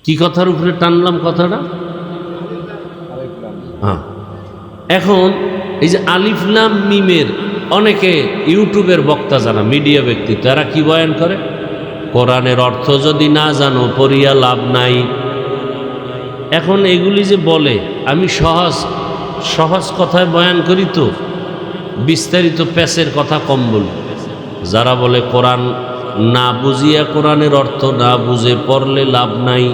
A: কি কথার উপরে টানলাম কথাটা? হ্যাঁ, এখন এই যে আলিফ লাম মিমের অনেকে ইউটিউবের বক্তা যারা মিডিয়া ব্যক্তিত্ব, এরা কি বয়ান করে? কোরআনের অর্থ যদি না জানো পড়িয়া লাভ নাই। এখন এগুলি যে বলে, আমি সহজ কথায় বয়ান করি, তো বিস্তারিত প্যাসের কথা কম বলি। যারা বলে কোরআন না বুঝিয়া কোরআনের অর্থ না বুঝে পড়লে লাভ নাই,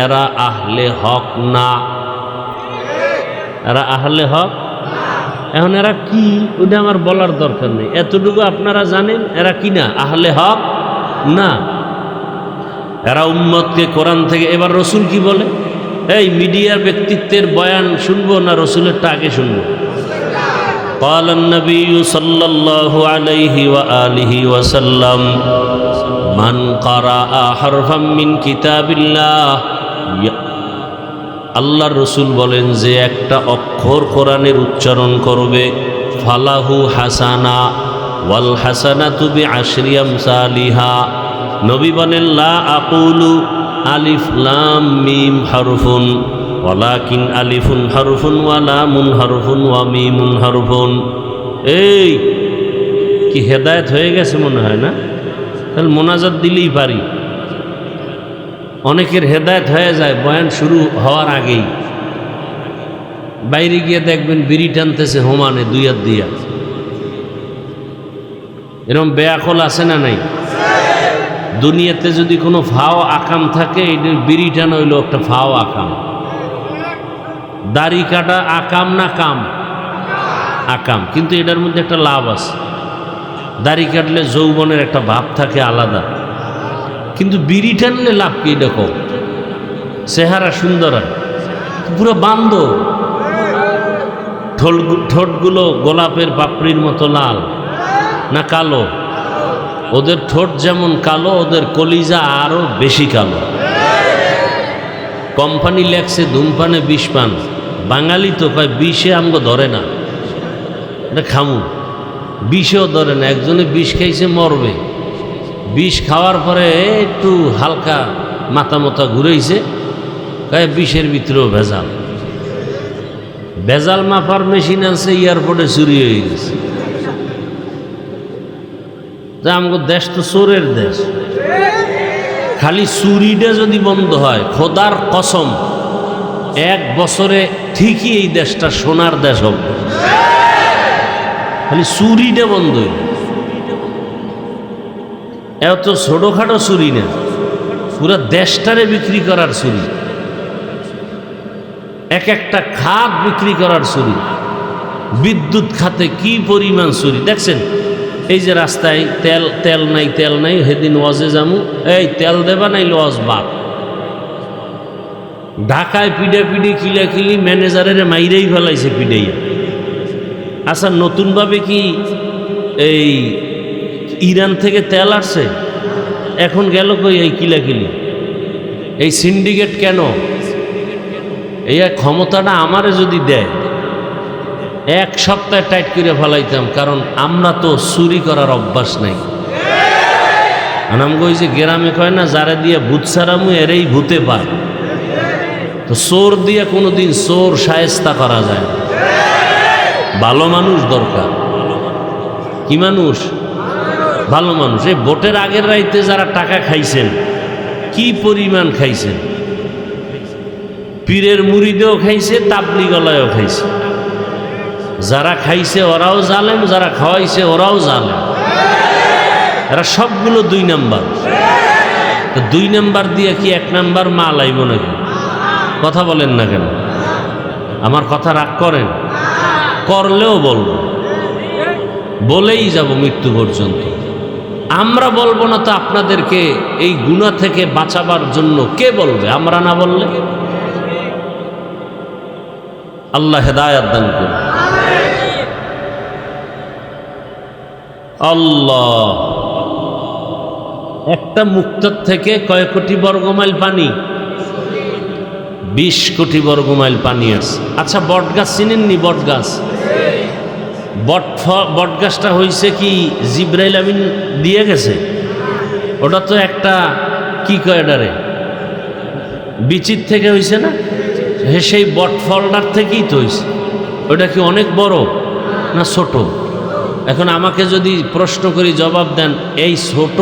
A: এরা আহলে হক না। এরা আহলে হক। এখন এরা কি, ওটা আমার বলার দরকার নেই। এতটুকু আপনারা জানেন এরা কি না? আহলে হক না। এরা উম্মতকে কোরআন থেকে, এবার রসুল কি বলে? এই মিডিয়ার ব্যক্তিত্বের বয়ান শুনবো না রসুলেরটা আগে শুনবো? قال النبي صلى الله عليه وآله وسلم من قرأ حرفا من كتاب الله। আল্লাহর রসুল বলেন যে একটা অক্ষর কোরআনের উচ্চারণ করবে, ফালাহু হাসানা ওয়াল হাসানাতু বিআশরি আমসালিহা। নবী বলেন লা আকুলু আলিফ লাম মিম হারফুন ওয়ালাকিন আলিফুন হারফুন ওয়া লামুন হারফুন ওয়া মিমুন হারফুন। এই কি হেদায়েত হয়ে গেছে মনে হয় না? তাহলে মোনাজাত দিলেই পারি। অনেকের হেদায়েত হয়ে যায় বয়ান শুরু হওয়ার আগেই। বাইরে গিয়ে দেখবেন বিড়ি টানতেছে হোমানে 2 হাত দিয়া। এরকম বেয়াকল আছে না নাই? দুনিয়াতে যদি কোনো ফাও আকাম থাকে, এটার বিড়ি টানা হইল একটা ফাও আকাম। দাড়ি কাটা আকাম না কাম? আকাম। কিন্তু এটার মধ্যে একটা লাভ আছে। দাড়ি কাটলে যৌবনের একটা ভাব থাকে আলাদা, কিন্তু বিড়ি টানলে লাভ কি? এটা কম। চেহারা সুন্দর হয়, পুরো বান্ধব। ঠোঁটগুলো গোলাপের পাপড়ির মতো লাল না কালো? ওদের ঠোঁট যেমন কালো, ওদের কলিজা আরো বেশি কালো। কোম্পানি লেখছে ধূমপানে 20 পান। বাঙালি তো কয় 20-এ আমগো ধরে না, এটা খামু। 20-এও ধরে না। একজনে 20 খাইছে মরবে। 20 খাওয়ার পরে একটু হালকা মাথা ঘুরেছে, কয় 20-এর ভিতরেও ভেজাল। ভেজাল মাপার মেশিন আছে, এয়ারপোর্টে চুরি হয়ে গেছে। আমগো দেশ তো চোরের দেশ। খালি চুরিটা যদি বন্ধ হয়, খোদার কসম 1 বছরে ঠিকই এই দেশটা সোনার দেশ হবে। খালি চুরিটা বন্ধ হইল। এত ছোটখাটো চুরি না, পুরো দেশটারে বিক্রি করার চুরি। এক একটা খাত বিক্রি করার চুরি। বিদ্যুৎ খাতে কি পরিমাণ চুরি দেখছেন? এই যে রাস্তায় তেল নাই, সেদিন ওয়াজে যামু, এই তেল দেবা নাই, লজ বাদ। ঢাকায় পিডাপিডি কিলাকিলি ম্যানেজারের মাইরেই ফেলাইছে পিডাইয়া। আচ্ছা, নতুনভাবে কি এই ইরান থেকে তেল আসছে? এখন গেল কই এই কিলাকিলি? এই সিন্ডিকেট কেন? এই ক্ষমতাটা আমারে যদি দেয়, এক সপ্তাহ টাইট করে ফেলাইতাম। কারণ আমরা তো চুরি করার অভ্যাস নাই। আমগো ওই যে গ্রামে কয় না, যারা দিয়ে ভূত সারামু এরেই ভূতে পায়। তো চোর দিয়ে কোনোদিন চোর শায়েস্তা করা যায় না। ভালো মানুষ দরকার। কি মানুষ? ভালো মানুষ। এই ভোটের আগের রাইতে যারা টাকা খাইছেন, কি পরিমাণ খাইছেন! পীরের মুরিদেও খাইছে, তাবলিগলায়ও খাইছে। যারা খাইছে ওরাও জালেম, যারা খাওয়াইছে ওরাও জালেম। এরা সবগুলো 2 নাম্বার। তো 2 নাম্বার দিয়ে কি 1 নাম্বার মাল আইব নাকি? কথা বলেন না কেন? আমার কথা রাগ করেন? করলেও বলবো, বলেই যাব মৃত্যু পর্যন্ত। আমরা বলবো না তো আপনাদেরকে এই গুনাহ থেকে বাঁচাবার জন্য কে বলবে? আমরা না বললে? আল্লাহ হেদায়েত দান করুন। আল্লাহ, একটা মুক্তার থেকে কয় কোটি বর্গমাইল পানি? 20 কোটি বর্গমাইল পানি আছে। আচ্ছা, বটগাছ চিনেননি? বটগাছ, বটগাছটা হয়েছে কি জিব্রাইল আমিন দিয়ে গেছে? ওটা তো একটা কি কয় এটারে, বিচির থেকে হয়েছে না? সেই বটফলটার থেকেই তো হয়েছে। ওটা কি অনেক বড় না ছোট? এখন আমাকে যদি প্রশ্ন করি, জবাব দেন, এই ছোট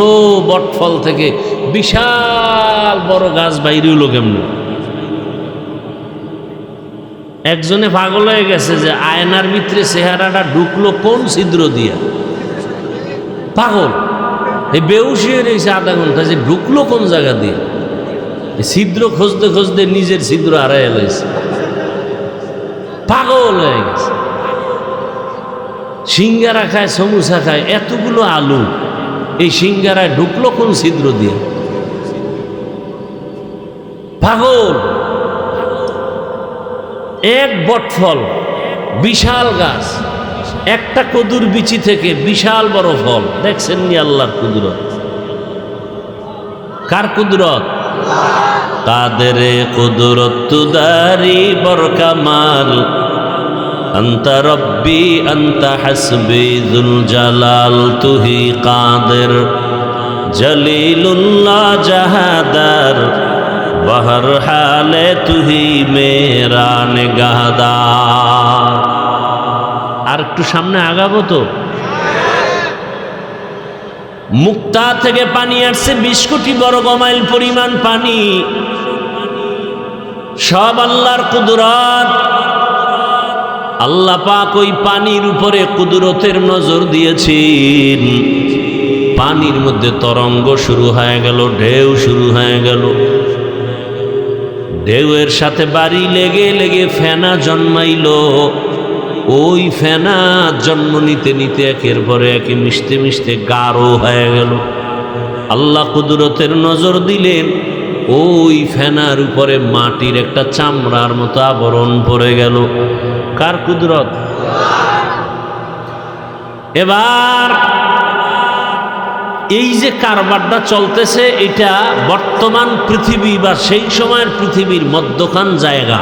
A: বটফল থেকে বিশাল বড় গাছ বাইরে হলো কেমনি? একজনে পাগল হয়ে গেছে যে আয়নার ভিতরে চেহারাটা ঢুকলো কোন ছিদ্র দিয়া। পাগল, এই বেউসি হয়ে রয়েছে আধা ঘন্টা, যে ঢুকলো কোন জায়গা দিয়ে। ছিদ্র খুঁজতে খুঁজতে নিজের ছিদ্র হারাই এলাইছে। পাগল হয়ে গেছে। সিঙ্গারা খায়, সমুসা খায়, এতগুলো আলু, এই সিঙ্গারায় ঢুকলো কোন ছিদ্র দিয়ে? পাগল। এক বটফল, বিশাল গাছ, একটা কদুর বিচি থেকে বিশাল বড় ফল। দেখছেন নি আল্লাহর কুদরত? কার কুদরত? কাদের কুদরত তুদারি বরকামাল, আন্তা রব্বি আন্তা হাসবি যুল জালাল, তুহি কাদের জলিলুল্লাহ জাহাদার, বহর হালে তুহি মেরা নিগাহদার। আর একটু সামনে আগাবো তো। মুক্তা থেকে পানি আসছে 20 কোটি বর্গমাইল পরিমাণ পানি। সব আল্লাহর কুদরত। আল্লাহ পাক ওই পানির উপরে কুদরতের নজর দিয়েছেন। পানির মধ্যে তরঙ্গ শুরু হয়ে গেল, ঢেউ শুরু হয়ে গেল। ঢেউয়ের সাথে বাড়ি লেগে লেগে ফেনা জন্মাইল। ওই ফেনা জন্ম নিতে নিতে একের পরে একে মিশতে মিশতে গাঢ় হয়ে গেল। আল্লাহ কুদরতের নজর দিলেন, ওই ফেনার উপরে মাটির একটা চামড়ার মতো আবরণ পড়ে গেল। কার কুদরত? এবার এই যে কারবারটা চলতেছে, এটা বর্তমান পৃথিবী বা সেই সময়ের পৃথিবীর মধ্যখান জায়গা।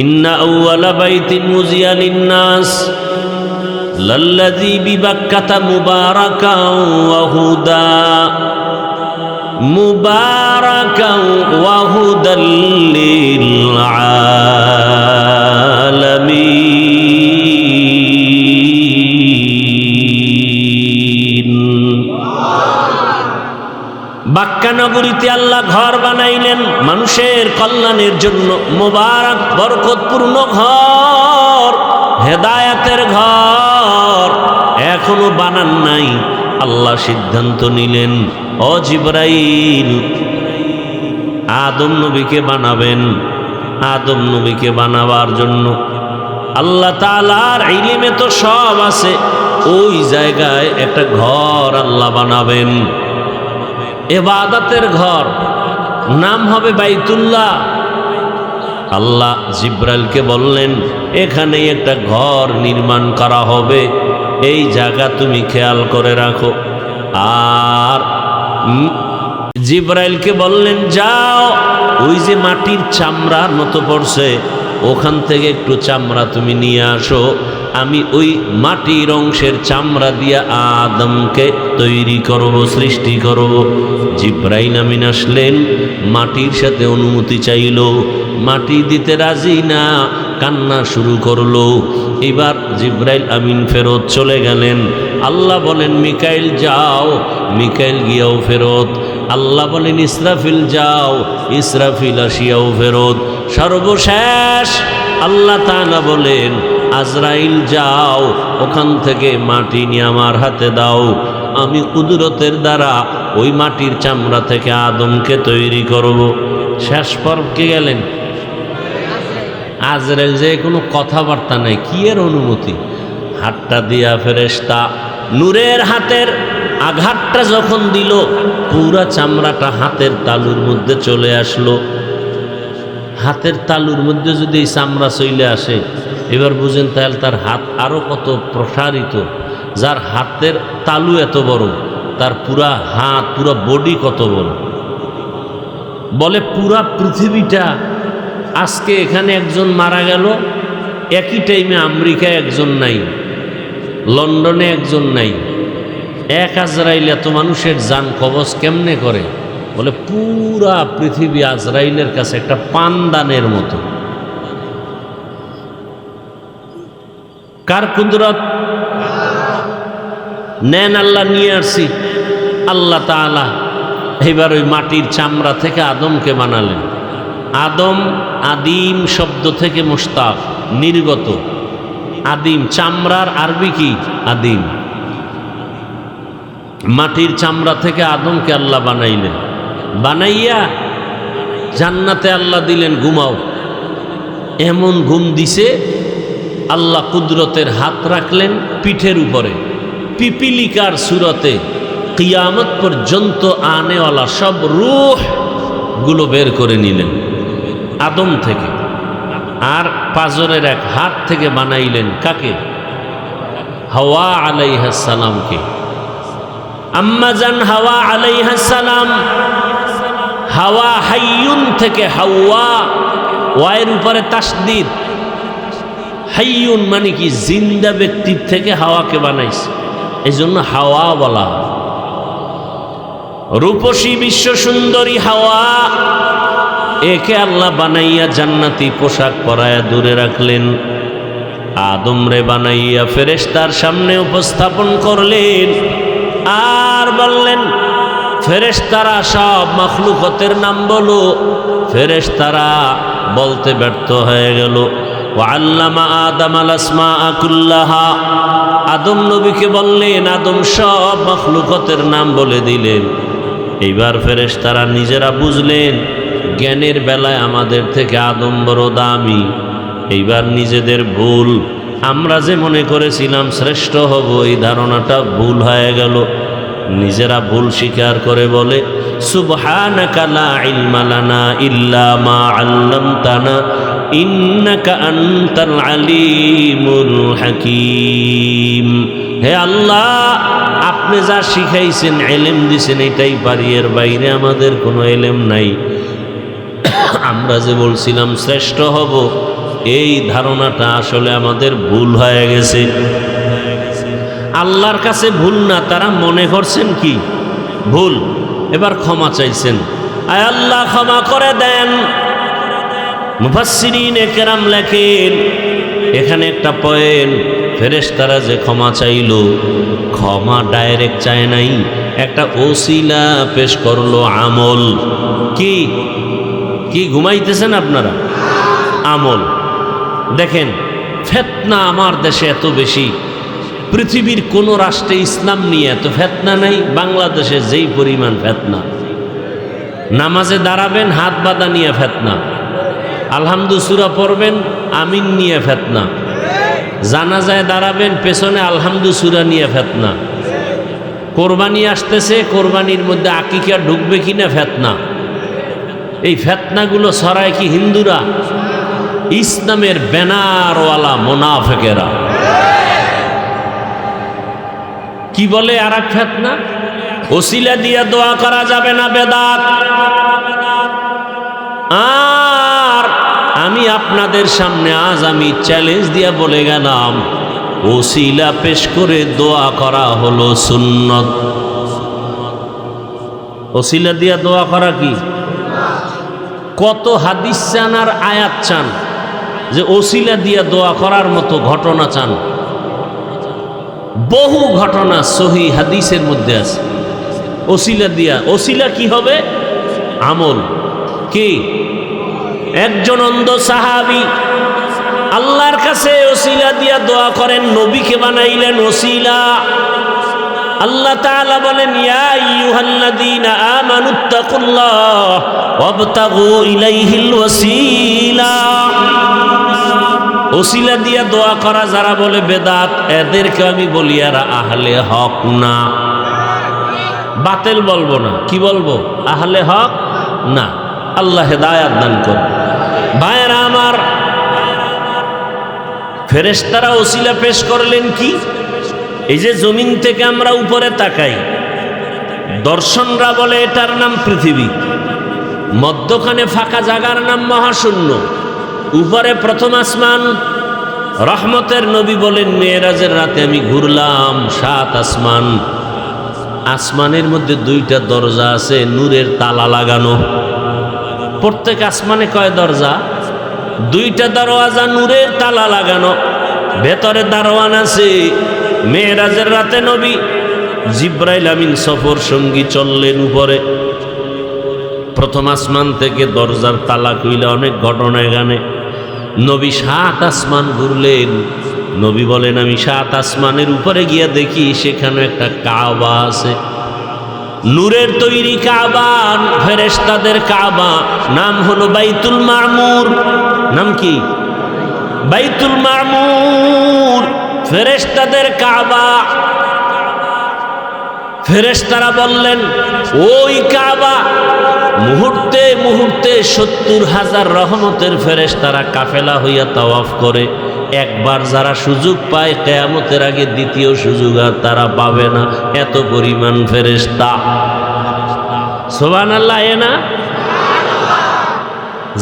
A: ইন্না আউয়ালা বাইতিন মুজিয়া লিন্নাস লাল্লাযী বিবাক্কাতা মুবারাকান ওয়া হুদা, মুবারাকান ওয়া হুদাল লিল আলামিন। বাক্কা নগরীতে আল্লাহ ঘর বানাইলেন মানুষের কল্যাণের জন্য। মোবারক বরকতপূর্ণ ঘর, হেদায়েতের ঘর। এখনো বানান নাই। আল্লাহ সিদ্ধান্ত নিলেন, ও জিবরাইল, আদম নবীকে বানাবেন। আদম নবীকে বানাবার জন্য আল্লাহ তাআলার ইলমে তো সব আছে। ওই জায়গায় একটা ঘর আল্লাহ বানাবেন, ইবাদতের ঘর। নাম হবে বাইতুল্লাহ। আল্লাহ জিব্রাইলকে বললেন, এখানেই একটা ঘর নির্মাণ করা হবে, এই জায়গা তুমি খেয়াল করে রাখো। আর জিব্রাইলকে বললেন, যাও ওই যে মাটির চামড়ার মতো পড়ছে, ওখান থেকে একটু চামড়া তুমি নিয়ে আসো, আমি ওই মাটির অংশের চামড়া দিয়া আদমকে তৈরি করব, সৃষ্টি করব। জিব্রাইল আমিন আসলেন, মাটির সাথে অনুমতি চাইল, মাটি দিতে রাজি না, কান্না শুরু করলো। এবার জিব্রাইল আমিন ফেরত চলে গেলেন। আল্লাহ বলেন, মিকাইল যাও, মিকাইল গিয়াও ফেরত। আল্লাহ বলেন, ইসরাফিল যাও, ইসরাফিল আসিয়াও ফেরত। সর্বশেষ আল্লাহ তাআলা বলেন, আজরাইল যাও, ওখান থেকে মাটি নিয়ে আমার হাতে দাও, আমি কুদরতের দ্বারা ওই মাটির চামড়া থেকে আদমকে তৈরি করব। শেষ পর্বে গেলেন আজরাইল, যে কোনো কথাবার্তা নাই, কি এর অনুমতি? হাতটা দিয়া ফেরেশতা নূরের হাতের আঘাতটা যখন দিল, পুরা চামড়াটা হাতের তালুর মধ্যে চলে আসলো। হাতের তালুর মধ্যে যদি এই চামড়া চলে আসে, এবার বুঝেন তাহলে তার হাত আরো কত প্রসারিত। যার হাতের তালু এত বড়, তার পুরা হাত, পুরা বডি কত বড়। বলে পুরা পৃথিবীটা, আজকে এখানে একজন মারা গেল, একই টাইমে আমেরিকায় একজন নাই, লন্ডনে একজন নাই। এক আজরাইল এত মানুষের জান কবজ কেমনে করে? বলে পুরা পৃথিবী আজরাইলের কাছে একটা পানদানের মতো। কার কুদরত? নেন আল্লাহ, নিয়ে আসছি। আল্লাহ তাআলা এবার ওই মাটির চামড়া থেকে আদমকে বানালেন। আদম আদিম শব্দ থেকে মুশতাক, নির্গত। আদিম চামড়ার আরবি কি? আদিম। মাটির চামড়া থেকে আদমকে আল্লাহ বানাইলেন। বানাইয়া জান্নাতে আল্লাহ দিলেন, ঘুমাও। এমন ঘুম দিছে, আল্লাহ কুদরতের হাত রাখলেন পিঠের উপরে, পিপিলিকার সুরতে কিয়ামত পর্যন্ত আনেওয়ালা সব রূহ গুলো বের করে নিলেন আদম থেকে। আর পাজরের এক হাত থেকে বানাইলেন কাকে? হাওয়া আলাইহিস সালামকে। আম্মাজান হাওয়া আলাইহিস সালাম, হাওয়া হাইয়ুন থেকে হাওয়া, ওয়ায়ের উপরে তাসদীদ। হাইয়ুন মানে কি? জিন্দা ব্যক্তির থেকে হাওয়াকে বানাইছে, এই জন্য হাওয়া বলা। রূপসী বিশ্ব সুন্দরী হাওয়া, একে আল্লাহ বানাইয়া জান্নাতি পোশাক পরায়া দূরে রাখলেন। আদম রে বানাইয়া ফেরেশতার সামনে উপস্থাপন করলেন, আর বললেন, ফেরেশতারা সব মাখলুকতের নাম বলো। ফেরেশতারা বলতে ব্যর্থ হয়ে গেল। ওয়াল্লামা আদম আল আসমাআ কুল্লাহা, আদম নবীকে বললেন, আদম সব মাখলুকতের নাম বলে দিলেন। এইবার ফেরেশতারা নিজেরা বুঝলেন, জ্ঞানের বেলায় আমাদের থেকে আদম বড় দামি। এইবার নিজেদের ভুল, আমরা যে মনে করেছিলাম শ্রেষ্ঠ হব, এই ধারণাটা ভুল হয়ে গেল। নিজেরা ভুল স্বীকার করে বলে, সুবহানাকা লা ইলমা লানা ইল্লা মা আল্লামতানা ইন্নাকা আনতাল আলিমুল হাকীম। হে আল্লাহ, আপনি যা শিখাইছেন, ইলম দিয়েছেন, এটাই পারি, এর বাইরে আমাদের কোনো ইলম নাই। আমরা যে বলছিলাম শ্রেষ্ঠ হব, এই ধারণাটা আসলে আমাদের ভুল হয়ে গেছে। আল্লাহর কাছে ভুল না, তারা মনে করছেন কি ভুল। এবার ক্ষমা চাইছেন, আয় আল্লাহ ক্ষমা করে দেন। মুফাসসিরিনে কেরাম লেখেন, এখানে একটা পয়েন্ট, ফেরেশতারা যে ক্ষমা চাইল, ক্ষমা ডাইরেক্ট চায় নাই, একটা ওসিলা পেশ করলো, আমল। কি কি ঘুমাইতেছেন আপনারা? আমল। দেখেন, ফিতনা আমার দেশে এত বেশি, পৃথিবীর কোন রাষ্ট্রে ইসলাম নিয়ে এত ফিতনা নাই। বাংলাদেশে যেই পরিমাণ ফিতনা, নামাজে দাঁড়াবেন হাত বাঁধা নিয়ে ফিতনা, আলহামদু সূরা পড়বেন আমিন নিয়ে ফিতনা, জানাজায় দাঁড়াবেন পেছনে আলহামদু সূরা নিয়ে ফিতনা, কোরবানি আসতেছে, কোরবানির মধ্যে আকিকা ঢুকবে কিনা ফিতনা, এই ফিতনাগুলো ছড়ায় কি হিন্দুরা? ইসলামের ব্যানারওয়ালা মুনাফিকেরা। কি বলে আর এক ফিতনা? ওসিলা দিয়ে দোয়া করা যাবে না, বেদাত। আর আমি আপনাদের সামনে আজ আমি চ্যালেঞ্জ দিয়ে বলে গেলাম, ওসিলা পেশ করে দোয়া করা হলো সুন্নত। ওসিলা দিয়া দোয়া করা কি? কত হাদিস চান আর আয়াত চান যে ওসিলা দিয়া দোয়া করার মতো ঘটনা চান? বহু ঘটনা সহি হাদিসের মধ্যে আছে ওসিলা দিয়া। ওসিলা কি হবে? আমল। কি? একজন অন্ধ সাহাবী আল্লাহর কাছে ওসিলা দিয়া দোয়া করেন, নবীকে বানাইলেন ওসিলা। আল্লাহ তাআলা বলেন, ইয়া আইয়ুহাল্লাযীনা আমানুত্তাকুল্লাহ ওয়াবতাগু ইলাইহিল ওয়াসিলা। ওসিলা দিয়া দোয়া করা যারা বলে বেদাত, এদেরকে আমি বলি এরা আহলে হক না। বাতিল বলবো না, কি বলবো? আহলে হক না। আল্লাহ হেদায়েত দান করুন। ভাইরা আমার, ফেরেশতারা ওসিলা পেশ করলেন কি? এই যে জমিন থেকে আমরা উপরে তাকাই, দর্শনরা বলে এটার নাম পৃথিবী, মধ্যখানে ফাঁকা জায়গার নাম মহাশূন্য, উপরে প্রথম আসমান। রহমতের নবী বলেন, মেরাজের রাতে আমি ঘুরলাম 7 আসমান। আসমানের মধ্যে 2টা দরজা আছে, নূরের তালা লাগানো। প্রত্যেক আসমানে কয় দরজা? 2টা দরওয়াজা, নূরের তালা লাগানো। ভেতরে দারোয়ান আছে। মেরাজের রাতে নবী জিব্রাইল আমিন সফর সঙ্গী চললেন উপরে। প্রথম আসমান থেকে দরজার তালা খুইলে অনেক ঘটনা এখানে। নবী 7 আসমান ঘুরলেন। নবী বলেন, আমি 7 আসমানের উপরে গিয়া দেখি সেখানে একটা কাবা আছে, নূরের তৈরি কাবা, ফেরেশতাদের কাবা। নাম হলো বাইতুল মামুর। নাম কি? বাইতুল মামুর, ফেরেশতাদের কাবা। ফেরেশতারা বললেন, ওই কাবা মুহূর্তে মুহূর্তে 70,000 রহমতের ফেরেশতারা কাফেলা হইয়া তাওয়াফ করে। একবার যারা সুযোগ পায়, কিয়ামতের আগে দ্বিতীয় সুযোগ আর তারা পাবে না, এত পরিমাণ ফেরেশতা। সুবহানাল্লাহ। এ না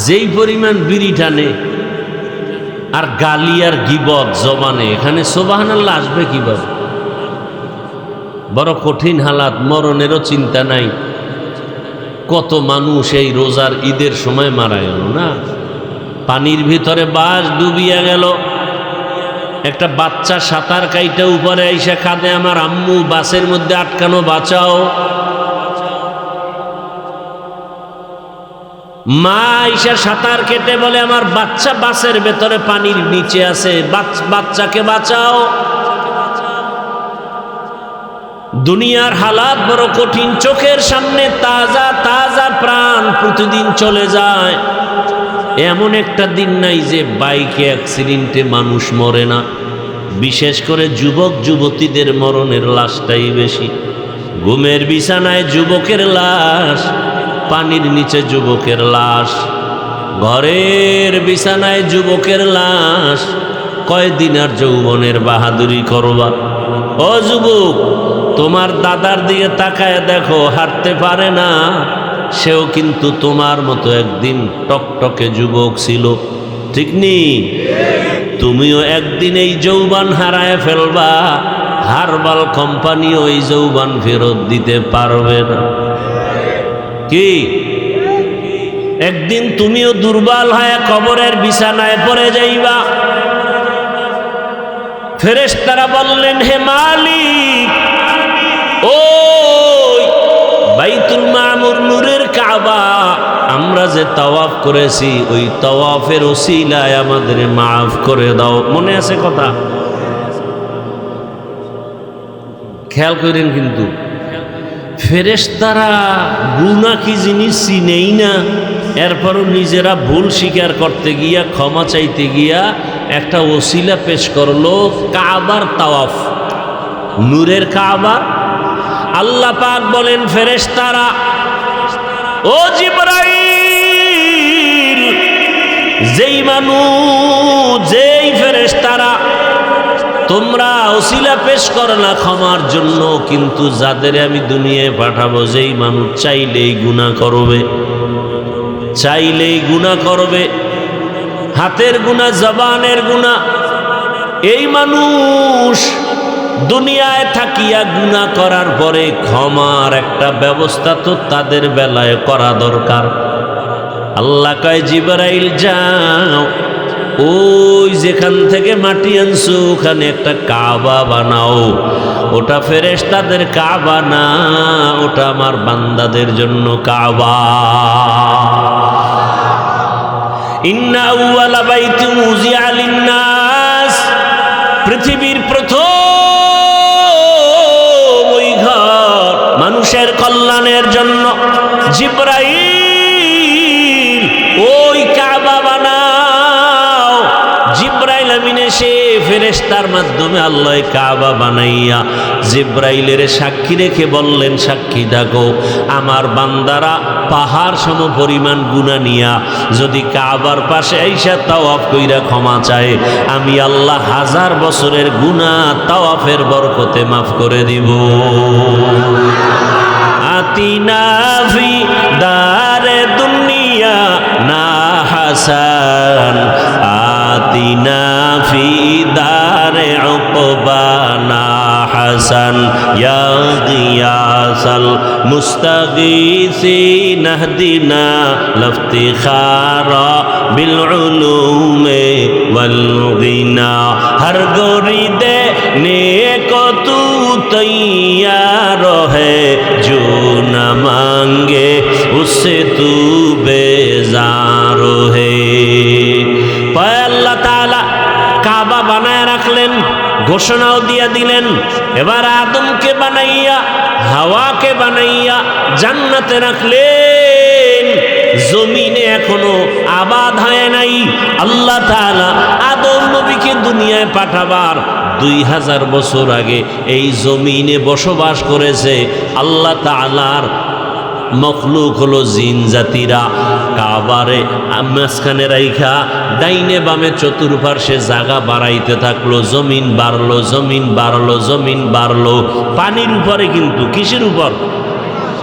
A: যেই পরিমাণ বিড়ি টানে আর গালি আর গিবত জবানে, এখানে সুবহানাল্লাহ আসবে কিভাবে? বড় কঠিন হালাত, মরণেরও চিন্তা নাই। কত মানুষ এই রোজার ঈদের সময় মারা গেল না? পানির ভিতরে বাস ডুবিয়া গেল। একটা বাচ্চা সাঁতার কাইটা উপরে আইসা কাঁদে, আমার আম্মু বাসের মধ্যে আটকানো, বাঁচাও। মা আইসা সাঁতার কেটে বলে, আমার বাচ্চা বাসের ভেতরে পানির নিচে আছে, বাচ্চাকে বাঁচাও। দুনিয়ার হালাত বড় কঠিন। চোখের সামনে তাজা তাজা প্রাণ প্রতিদিন চলে যায়। এমন একটা দিন নাই যে বাইকে অ্যাক্সিডেন্টে মানুষ মরে না। বিশেষ করে যুবক যুবতীদের মরণের লাশটাই বেশি। ঘুমের বিছানায় যুবকের লাশ, পানির নিচে যুবকের লাশ, ঘরের বিছানায় যুবকের লাশ। কয়দিন আর যৌবনের বাহাদুরি করবা? ও যুবক, তোমার দাদার দিকে তাকায় দেখো, হাঁটতে পারে না, সেও কিন্তু তোমার মতো একদিন টকটকে যুবক ছিল, ঠিক নেই? তুমিও একদিন এই যৌবন হারায় ফেলবা। হারবাল কোম্পানিও এই যৌবন ফেরত দিতে পারবে না। কি? একদিন তুমিও দুর্বল হয়ে কবরের বিছানায় পড়ে যাইবা। ফেরেশতারা বললেন, হে মালিক, ওই বাইতুল মামুর, নূরের কাবা, আমরা যে তাওয়াফ করেছি ওই তাওয়াফের ওসিলায় আমাদের মাফ করে দাও। মনে আছে কথা? খেয়াল করেন কিন্তু ফেরেশতারা গুনাহ কি জিনিস চিনেই না, এরপরও নিজেরা ভুল স্বীকার করতে গিয়া, ক্ষমা চাইতে গিয়া একটা ওসিলা পেশ করলো, কাবার তাওয়াফ, নূরের কাবা। আল্লাহ পাক বলেন, ফেরেশতারা, ও জিবরাইল, যেই মানুষ, যেই ফেরেশতারা তোমরা ওসিলা পেশ করো না ক্ষমার জন্য, কিন্তু যাদের আমি দুনিয়ায় পাঠাবো যেই মানুষ চাইলেই গুনাহ করবে, চাইলেই গুনাহ করবে, হাতের গুনাহ, জবানের গুনাহ, এই মানুষ দুনিয়ায় থাকিয়া গুনাহ করার পরে ক্ষমার একটা ব্যবস্থা তো তাদের বেলায় করা দরকার। আল্লাহ কয় জিবরাইল যাও, ওই যেখান থেকে মাটি আনছো ওখানে একটা কাবা বানাও। ওটা ফেরেশতাদের কাবা না, ওটা আমার বান্দাদের জন্য কাবা। ইন্না আউয়ালা বাইতিন উযিআ লিন-নাস, পৃথিবীর প্রথম ওই ঘর মানুষের কল্যাণের জন্য। জিবরাইল ওই কাবা বানাও। জিবরাইল আমিন এসে ফেরেশতার মাধ্যমে আল্লাহ কাবা বানাইয়া জিবরাইলের সাক্ষী রেখে বললেন, সাক্ষী থাকো আমার বান্দারা পাহাড় সম পরিমাণ গুনাহ নিয়া যদি কাবার পাশে আইসা তাওয়াফ কইরা ক্ষমা চায়, আমি আল্লাহ 1000 বছরের গুনাহ তাওয়াফের বরকতে মাফ করে দিব। আতিনা ফি দারে দুনিয়া না হাসান, আতিনা ফি দারে উকবা না হাসান, ইয়া গিয়াসাল মুস্তাগীসিন ইহদিনা লফতিখারা বিল উলুমে ওয়াল গিনা। হর গরিদে নেক তু তৈয়ার है जो न मांगे उससे तू बेजार है। পায় আল্লাহ তাআলা কাবা বানায় রাখলেন, ঘোষণাও দিয়া দিলেন। এবার আদমকে বানাইয়া হাওয়াকে বানাইয়া জান্নাতে রাখলেন। জমিনে এখনো আবাদ হয় নাই। আল্লাহ তাআলা আদম নবীকে দুনিয়ায় পাঠাবার 2000 বছর আগে এই জমিনে বসবাস করেছে। আল্লাহ তাআলার মখলুক হলো জিন জাতিরা। কাবারে মাঝখানে রাইখা ডাইনে বামে চতুর্পার্শ্বে জায়গা বাড়াইতে থাকলো। জমিন বাড়লো, জমিন বাড়লো, জমিন বাড়লো। পানির উপরে, কিন্তু কিসের উপর?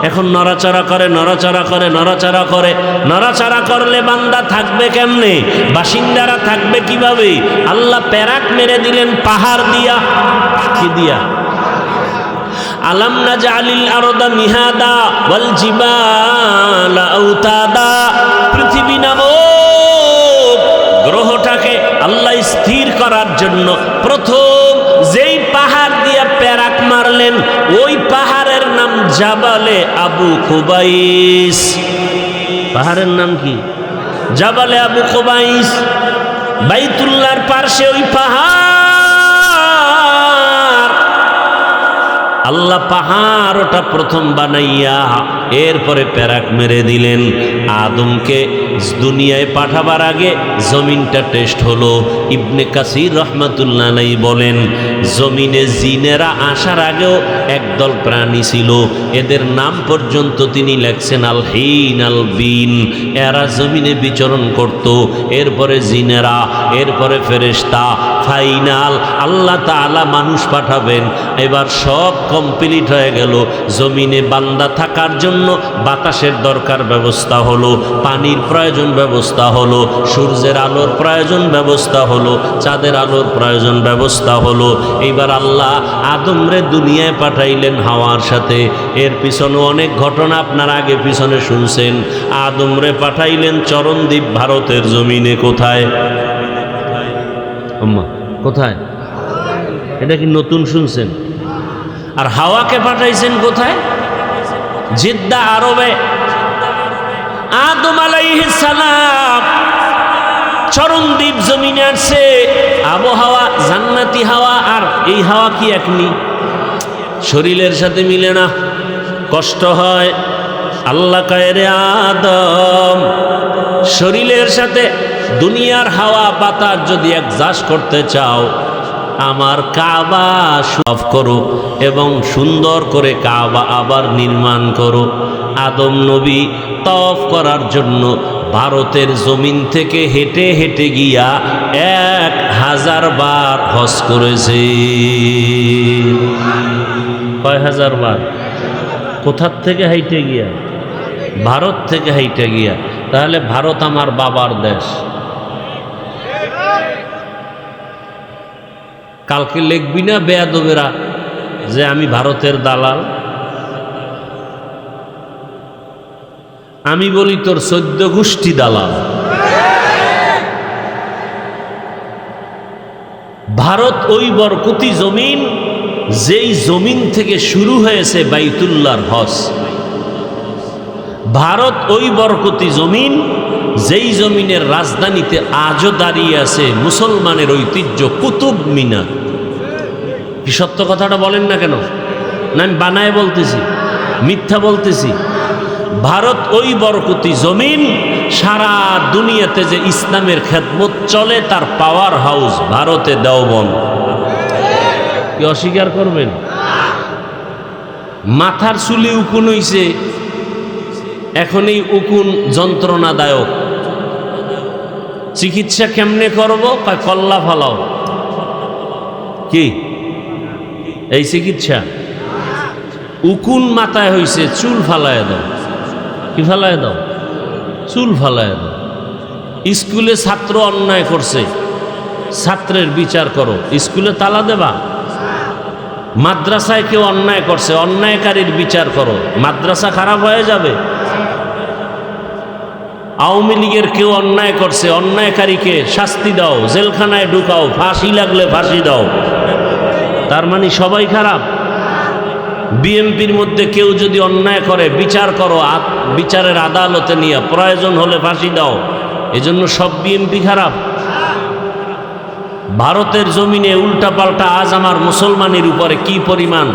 A: এখন নড়াচড়া করে, নড়াচড়া করে, নড়াচড়া করে। নড়াচড়া করলে বান্দা থাকবে কেমনে? বাসিন্দারা থাকবে কিভাবে? আল্লাহ প্যারাক মেরে দিলেন পাহাড় দিয়া। কি দিয়া? আলাম নাজআলিল আরদা মিহাদা ওয়াল জিবালা আওতাদা। পৃথিবী নামক গ্রহটাকে আল্লাহ স্থির করার জন্য প্রথম যেই পাহাড় দিয়া প্যারাক মারলেন, ওই পাহাড়ের নাম জাবালে আবু কুবাইস। পাহাড়ের নাম কি? জাবালে আবু কুবাইস। বাইতুল্লাহর পাশে ওই পাহাড়। আল্লাহ পাহাড় ওটা প্রথম বানাইয়া এরপরে প্যারাক মেরে দিলেন। আদমকে দুনিয়ায় পাঠাবার আগে জমিনটা টেস্ট হলো। ইবনে কাসির রহমাতুল্লাহ আলাইহি বলেন, জমিনে জিনেরা আসার আগেও একদল প্রাণী ছিল, এদের নাম পর্যন্ত তিনি লেখছেন আল হিন আল বিন। এরা জমিনে বিচরণ করত। এরপরে জিনেরা, এরপরে ফেরেশতা। ফাইনাল আল্লাহ তাআলা মানুষ পাঠাবেন। এবার সব কমপ্লিট হয়ে গেল। জমিনে বান্দা থাকার জন্য বাতাসের দরকার, ব্যবস্থা হলো। পানির প্রয়োজন, ব্যবস্থা হলো। সূর্যের আলোর প্রয়োজন, ব্যবস্থা হলো। চাঁদের আলোর প্রয়োজন, ব্যবস্থা হলো। এইবার আল্লাহ আদমরে দুনিয়ায় পাঠাইলেন হাওয়ার সাথে। এর পিছনে অনেক ঘটনা আপনার আগে পিছনে শুনছেন। আদমরে পাঠাইলেন চরণদ্বীপ, ভারতের জমিনে। কোথায়? কোথায়? এটা কি নতুন শুনছেন? আর হাওয়াকে পাঠাইছেন কোথায়? জিদ্দা, আরবে। আদম আলাইহিস সালাম চরণদ্বীপ জমিনে আসছে। আবহাওয়া জান্নাতি হাওয়া, আর এই হাওয়া কি একনি? শরীরের সাথে মিলে না, কষ্ট হয়। আল্লাহ কয়, রে আদম, শরীরের সাথে দুনিয়ার হাওয়া বাতাস যদি অ্যাডজাস্ট করতে চাও, আমার কাবা সাফ করো এবং সুন্দর করে কাবা আবার নির্মাণ করো। আদম নবী তওয়াফ করার জন্য ভারতের জমিন থেকে হেঁটে হেঁটে গিয়া 1000 বার হজ করেছে। কয় হাজার বার? কোথার থেকে হাইটে গিয়া? ভারত থেকে হাইটে গিয়া। তাহলে ভারত আমার বাবার দেশ। কালকে লিখবি না বেয়াদবেরা যে আমি ভারতের দালাল? আমি বলি তোর 14 গোষ্ঠী দালাল। ভারত ওই বরকতি জমিন, যেই জমিন থেকে শুরু হয়েছে বাইতুল্লাহর হজ। ভারত ওই বরকতি জমিন, যেই জমিনের রাজধানীতে আজও দাঁড়িয়ে আছে মুসলমানের ঐতিহ্য কুতুব মিনার। কি সত্য কথাটা বলেন না কেন? না আমি বানায় বলতেছি, মিথ্যা বলতেছি? ভারত ওই বরকতি জমিন, সারা দুনিয়াতে যে ইসলামের খেদমত চলে তার পাওয়ার হাউস ভারতে দেওবন্দ। কি অস্বীকার করবেন? মাথার চুলে উকুন হইছে, এখন এই উকুন যন্ত্রণাদায়ক। চিকিৎসা কেমনে করব? কল্লা ফালাও। কি এই চিকিৎসা? উকুন মাথায় হইছে, চুল ফালায় দাও। কি ফালায় দাও? চুল ফালায় দাও। স্কুলে ছাত্র অন্যায় করছে, ছাত্রের বিচার করো। স্কুলে তালা দেবা? মাদ্রাসায় কেউ অন্যায় করছে, অন্যায়কারীর বিচার করো। মাদ্রাসা খারাপ হয়ে যাবে? আওয়ামী লীগের কেউ অন্যায় করছে, অন্যায়কারীকে শাস্তি দাও, জেলখানায় ঢুকাও, ফাঁসি লাগলে ফাঁসি দাও। তার মানে সবাই খারাপ? বিএনপির মধ্যে কেউ যদি অন্যায় করে বিচার করো, বিচারের আদালতে নিয়ে প্রয়োজন হলে ফাঁসি দাও। এজন্য সব বিএনপি খারাপ? ভারতের জমিনে উল্টাপাল্টা আজ আমার মুসলমানের উপরে কি পরিমাণ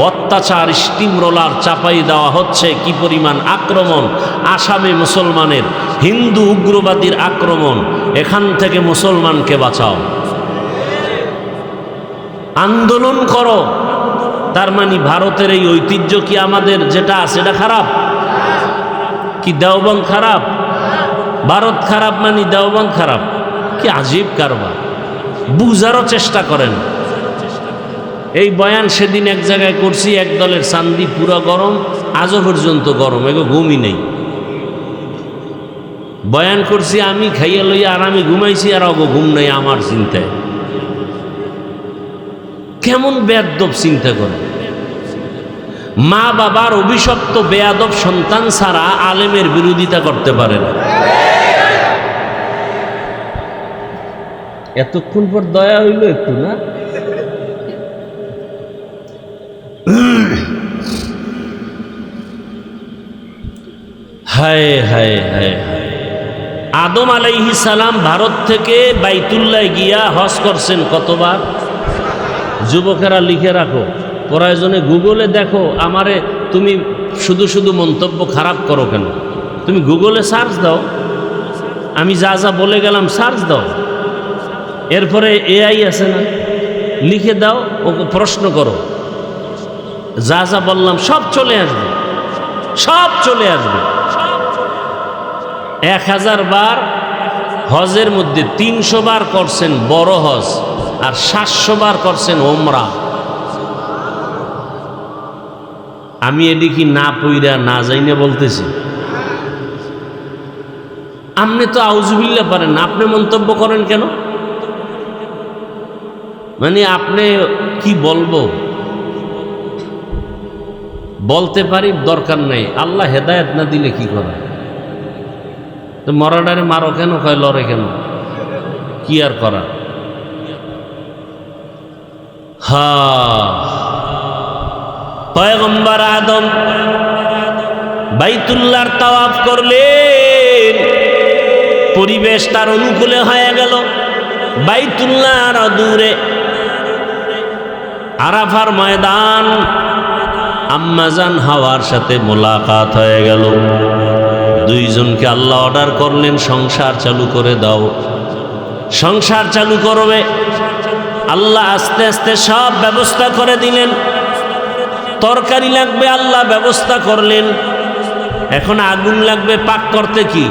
A: অত্যাচার, স্টিম রোলার চাপাই দেওয়া হচ্ছে, কি পরিমাণ আক্রমণ। আসামে মুসলমানের, হিন্দু উগ্রবাদীর আক্রমণ। এখান থেকে মুসলমানকে বাঁচাও, আন্দোলন করো। তার মানে ভারতের এই ঐতিহ্য কি আমাদের যেটা আছে এটা খারাপ? কি দেওবন্দ খারাপ? ভারত খারাপ মানে দেওবন্দ খারাপ? কি আজীব কারবার! বুঝারও চেষ্টা করেন। এই বয়ান সেদিন এক জায়গায় করছি, এক দলের চান্দি পুরো গরম, আজও পর্যন্ত গরম, এগো ঘুমই নেই। বয়ান করছি আমি, খাইয়া লইয়া আর আমি ঘুমাইছি, আর অগো ঘুম নেই আমার চিন্তায়। কেমন বেয়াদব চিন্তা করে! মা বাবার অভিশপ্ত বেয়াদব সন্তান ছাড়া আলেমের বিরোধিতা করতে পারে না। এতক্ষণ পর দয়া হইল একটু, না? হায় হায় হায় হায়! আদম আলাইহিস সালাম ভারত থেকে বাইতুল্লাহ গিয়া হজ করছেন কতবার? যুবকেরা লিখে রাখো, প্রয়োজনে গুগলে দেখো। আমারে তুমি শুধু শুধু মন্তব্য খারাপ করো কেন? তুমি গুগলে সার্চ দাও, আমি যা যা বলে গেলাম সার্চ দাও। এরপরে এআই আছে না, লিখে দাও, ওকে প্রশ্ন করো, যা যা বললাম সব চলে আসবে, সব চলে আসবে। 1000 বার হজের মধ্যে 300 বার করছেন বড় হজ, আর 700 বার করছেন ওমরা। আমি এদিকে না পইরা না যাইনে বলতেছি। আপনি তো আউযুবিল্লাহ পারেন না, আপনি মন্তব্য করেন কেন? মানে আপনি কি বলবো, বলতে পারি, দরকার নেই। আল্লাহ হেদায়েত না দিলে কি করা? তো মরাডারে মারো কেন, কয় লড়ে কেন? কি আর করা? পয়গম্বর আদম বাইতুল্লাহর তাওয়াফ করলেন, পরিবেশ তার অনুকূলে হয়ে গেল। বাইতুল্লাহর দূরে আরাফার ময়দান, আম্মাজান হাওয়ার সাথে মোলাকাত হয়ে গেল। দুইজনকে আল্লাহ অর্ডার করলেন, সংসার চালু করে দাও। সংসার চালু করবে। আল্লাহ আস্তে আস্তে সব ব্যবস্থা করে দিলেন। তরকারি লাগবে, আল্লাহ ব্যবস্থা করলেন। এখন আগুন লাগবে পাক করতে, কি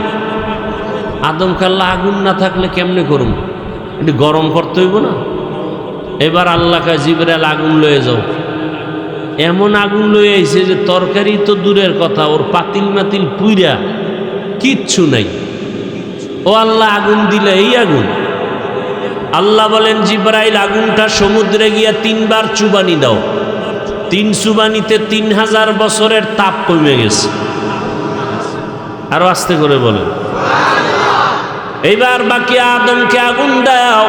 A: আদমকে আল্লাহ আগুন না থাকলে কেমনে করুম, এটি গরম করতে হইব না। এবার আল্লাহকে জিবরাইল আগুন লয়ে যাও, এমন আগুন লয়ে আইছে যে তরকারি তো দূরের কথা, ওর পাতিল মাতিল পুইরা কিচ্ছু নাই। ও আল্লাহ আগুন দিলে এই আগুন। আল্লাহ বলেন জিবরাইল আগুনটা সমুদ্রে গিয়া 3 বার চুবানি দাও। 3 চুবানিতে 3000 বছরের তাপ কমে গেছে। আরো আস্তে করে বলেন। এইবার বাকি আদমকে আগুন দাও,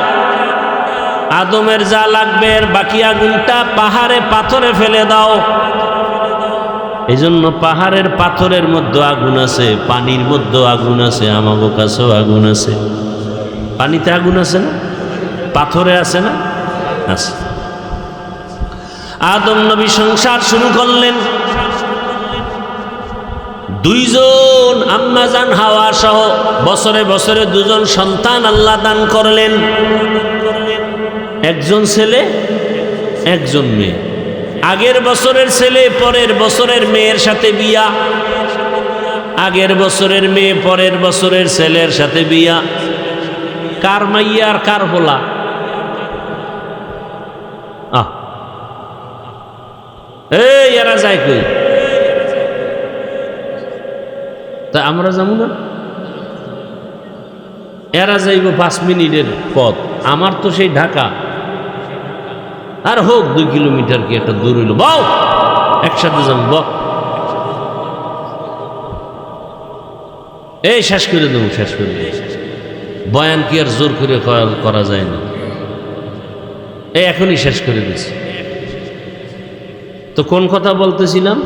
A: আদমের যা লাগবে এর বাকি আগুনটা পাহাড়ে পাথরে ফেলে দাও। এই জন্য পাহাড়ের পাথরের মধ্যে আগুন আছে, পানির মধ্যে আগুন আছে, আমাগো কাছেও আগুন আছে। পানিতে আগুন আছে না, পাথরে আছে না, আছে। আদম নবী সংসার শুরু করলেন। 2 জন আম্মাজান হাওয়া সহ বছরে বছরে 2 জন সন্তান আল্লাহ দান করলেন। 1 জন ছেলে 1 জন মেয়ে। আগের বছরের ছেলে পরের বছরের মেয়ের সাথে বিয়া, আগের বছরের মেয়ে পরের বছরের ছেলের সাথে বিয়া। কার মাইয়া আর কার হোলা? এই এরা যায় কই? তা আমরা যাবো না? এরা যাইব 5 মিনিটের পথ, আমার তো সেই ঢাকা। আর হোক 2 কিলোমিটার কি একটা দূর হইল, বাও একসাথে যাবো। ব এই শেষ করে দেবো, শেষ করে দেবো। বয়ান কি আর জোর করে করা যায় না, এই এখনই শেষ করে দিচ্ছি। তো কোন কথা বলতেছিলাম?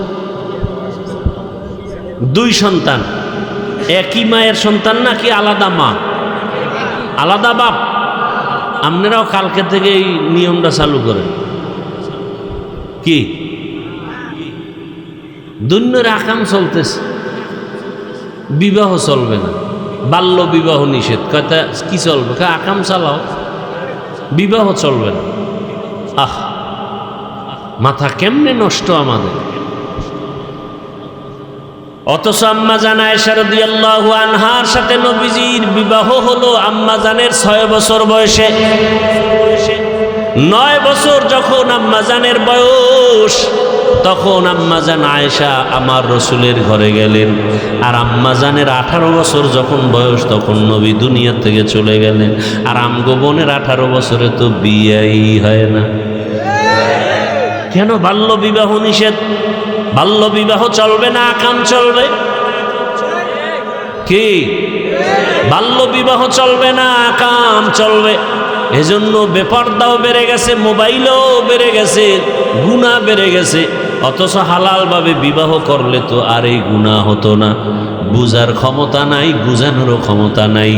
A: 2 সন্তান, একই মায়ের সন্তান নাকি আলাদা মা, আলাদা বাপ? আপনারাও কালকে থেকে এই নিয়মটা চালু করেন। কি দুনিয়ার আকাম চলতেছে, বিবাহ চলবে না, বাল্য বিবাহ নিষেধ। কথা কি চলবে? আকাম চালাও, বিবাহ চলবে না। আহ, মাথা কেমনে নষ্ট আমাদের। অথচ আম্মাজান আয়েশা রাদিয়াল্লাহু আনহার সাথে নবীজির বিবাহ হলো আম্মাজানের 6 বছর বয়সে। 9 বছর যখন আম্মাজানের বয়স, তখন আম্মাজান আয়েশা আমার রসুলের ঘরে গেলেন। আর আম্মাজানের 18 বছর যখন বয়স, তখন নবী দুনিয়া থেকে চলে গেলেন। আর আমগো বোনের 18 বছরে তো বিয়েই হয় না। কেন? বাল্য বিবাহ নিষেধ, বাল্য বিবাহ চলবে না, আকাম চলবে। কি? বাল্য বিবাহ চলবে না, আকাম চলবে। এজন্য বেপরদাও বেড়ে গেছে, মোবাইলও বেড়ে গেছে, গুনাহ বেড়ে গেছে। অথচ হালালভাবে বিবাহ করলে তো আর এই গুনাহ হতো না। বুঝার ক্ষমতা নাই, বুঝানোরও ক্ষমতা নাই।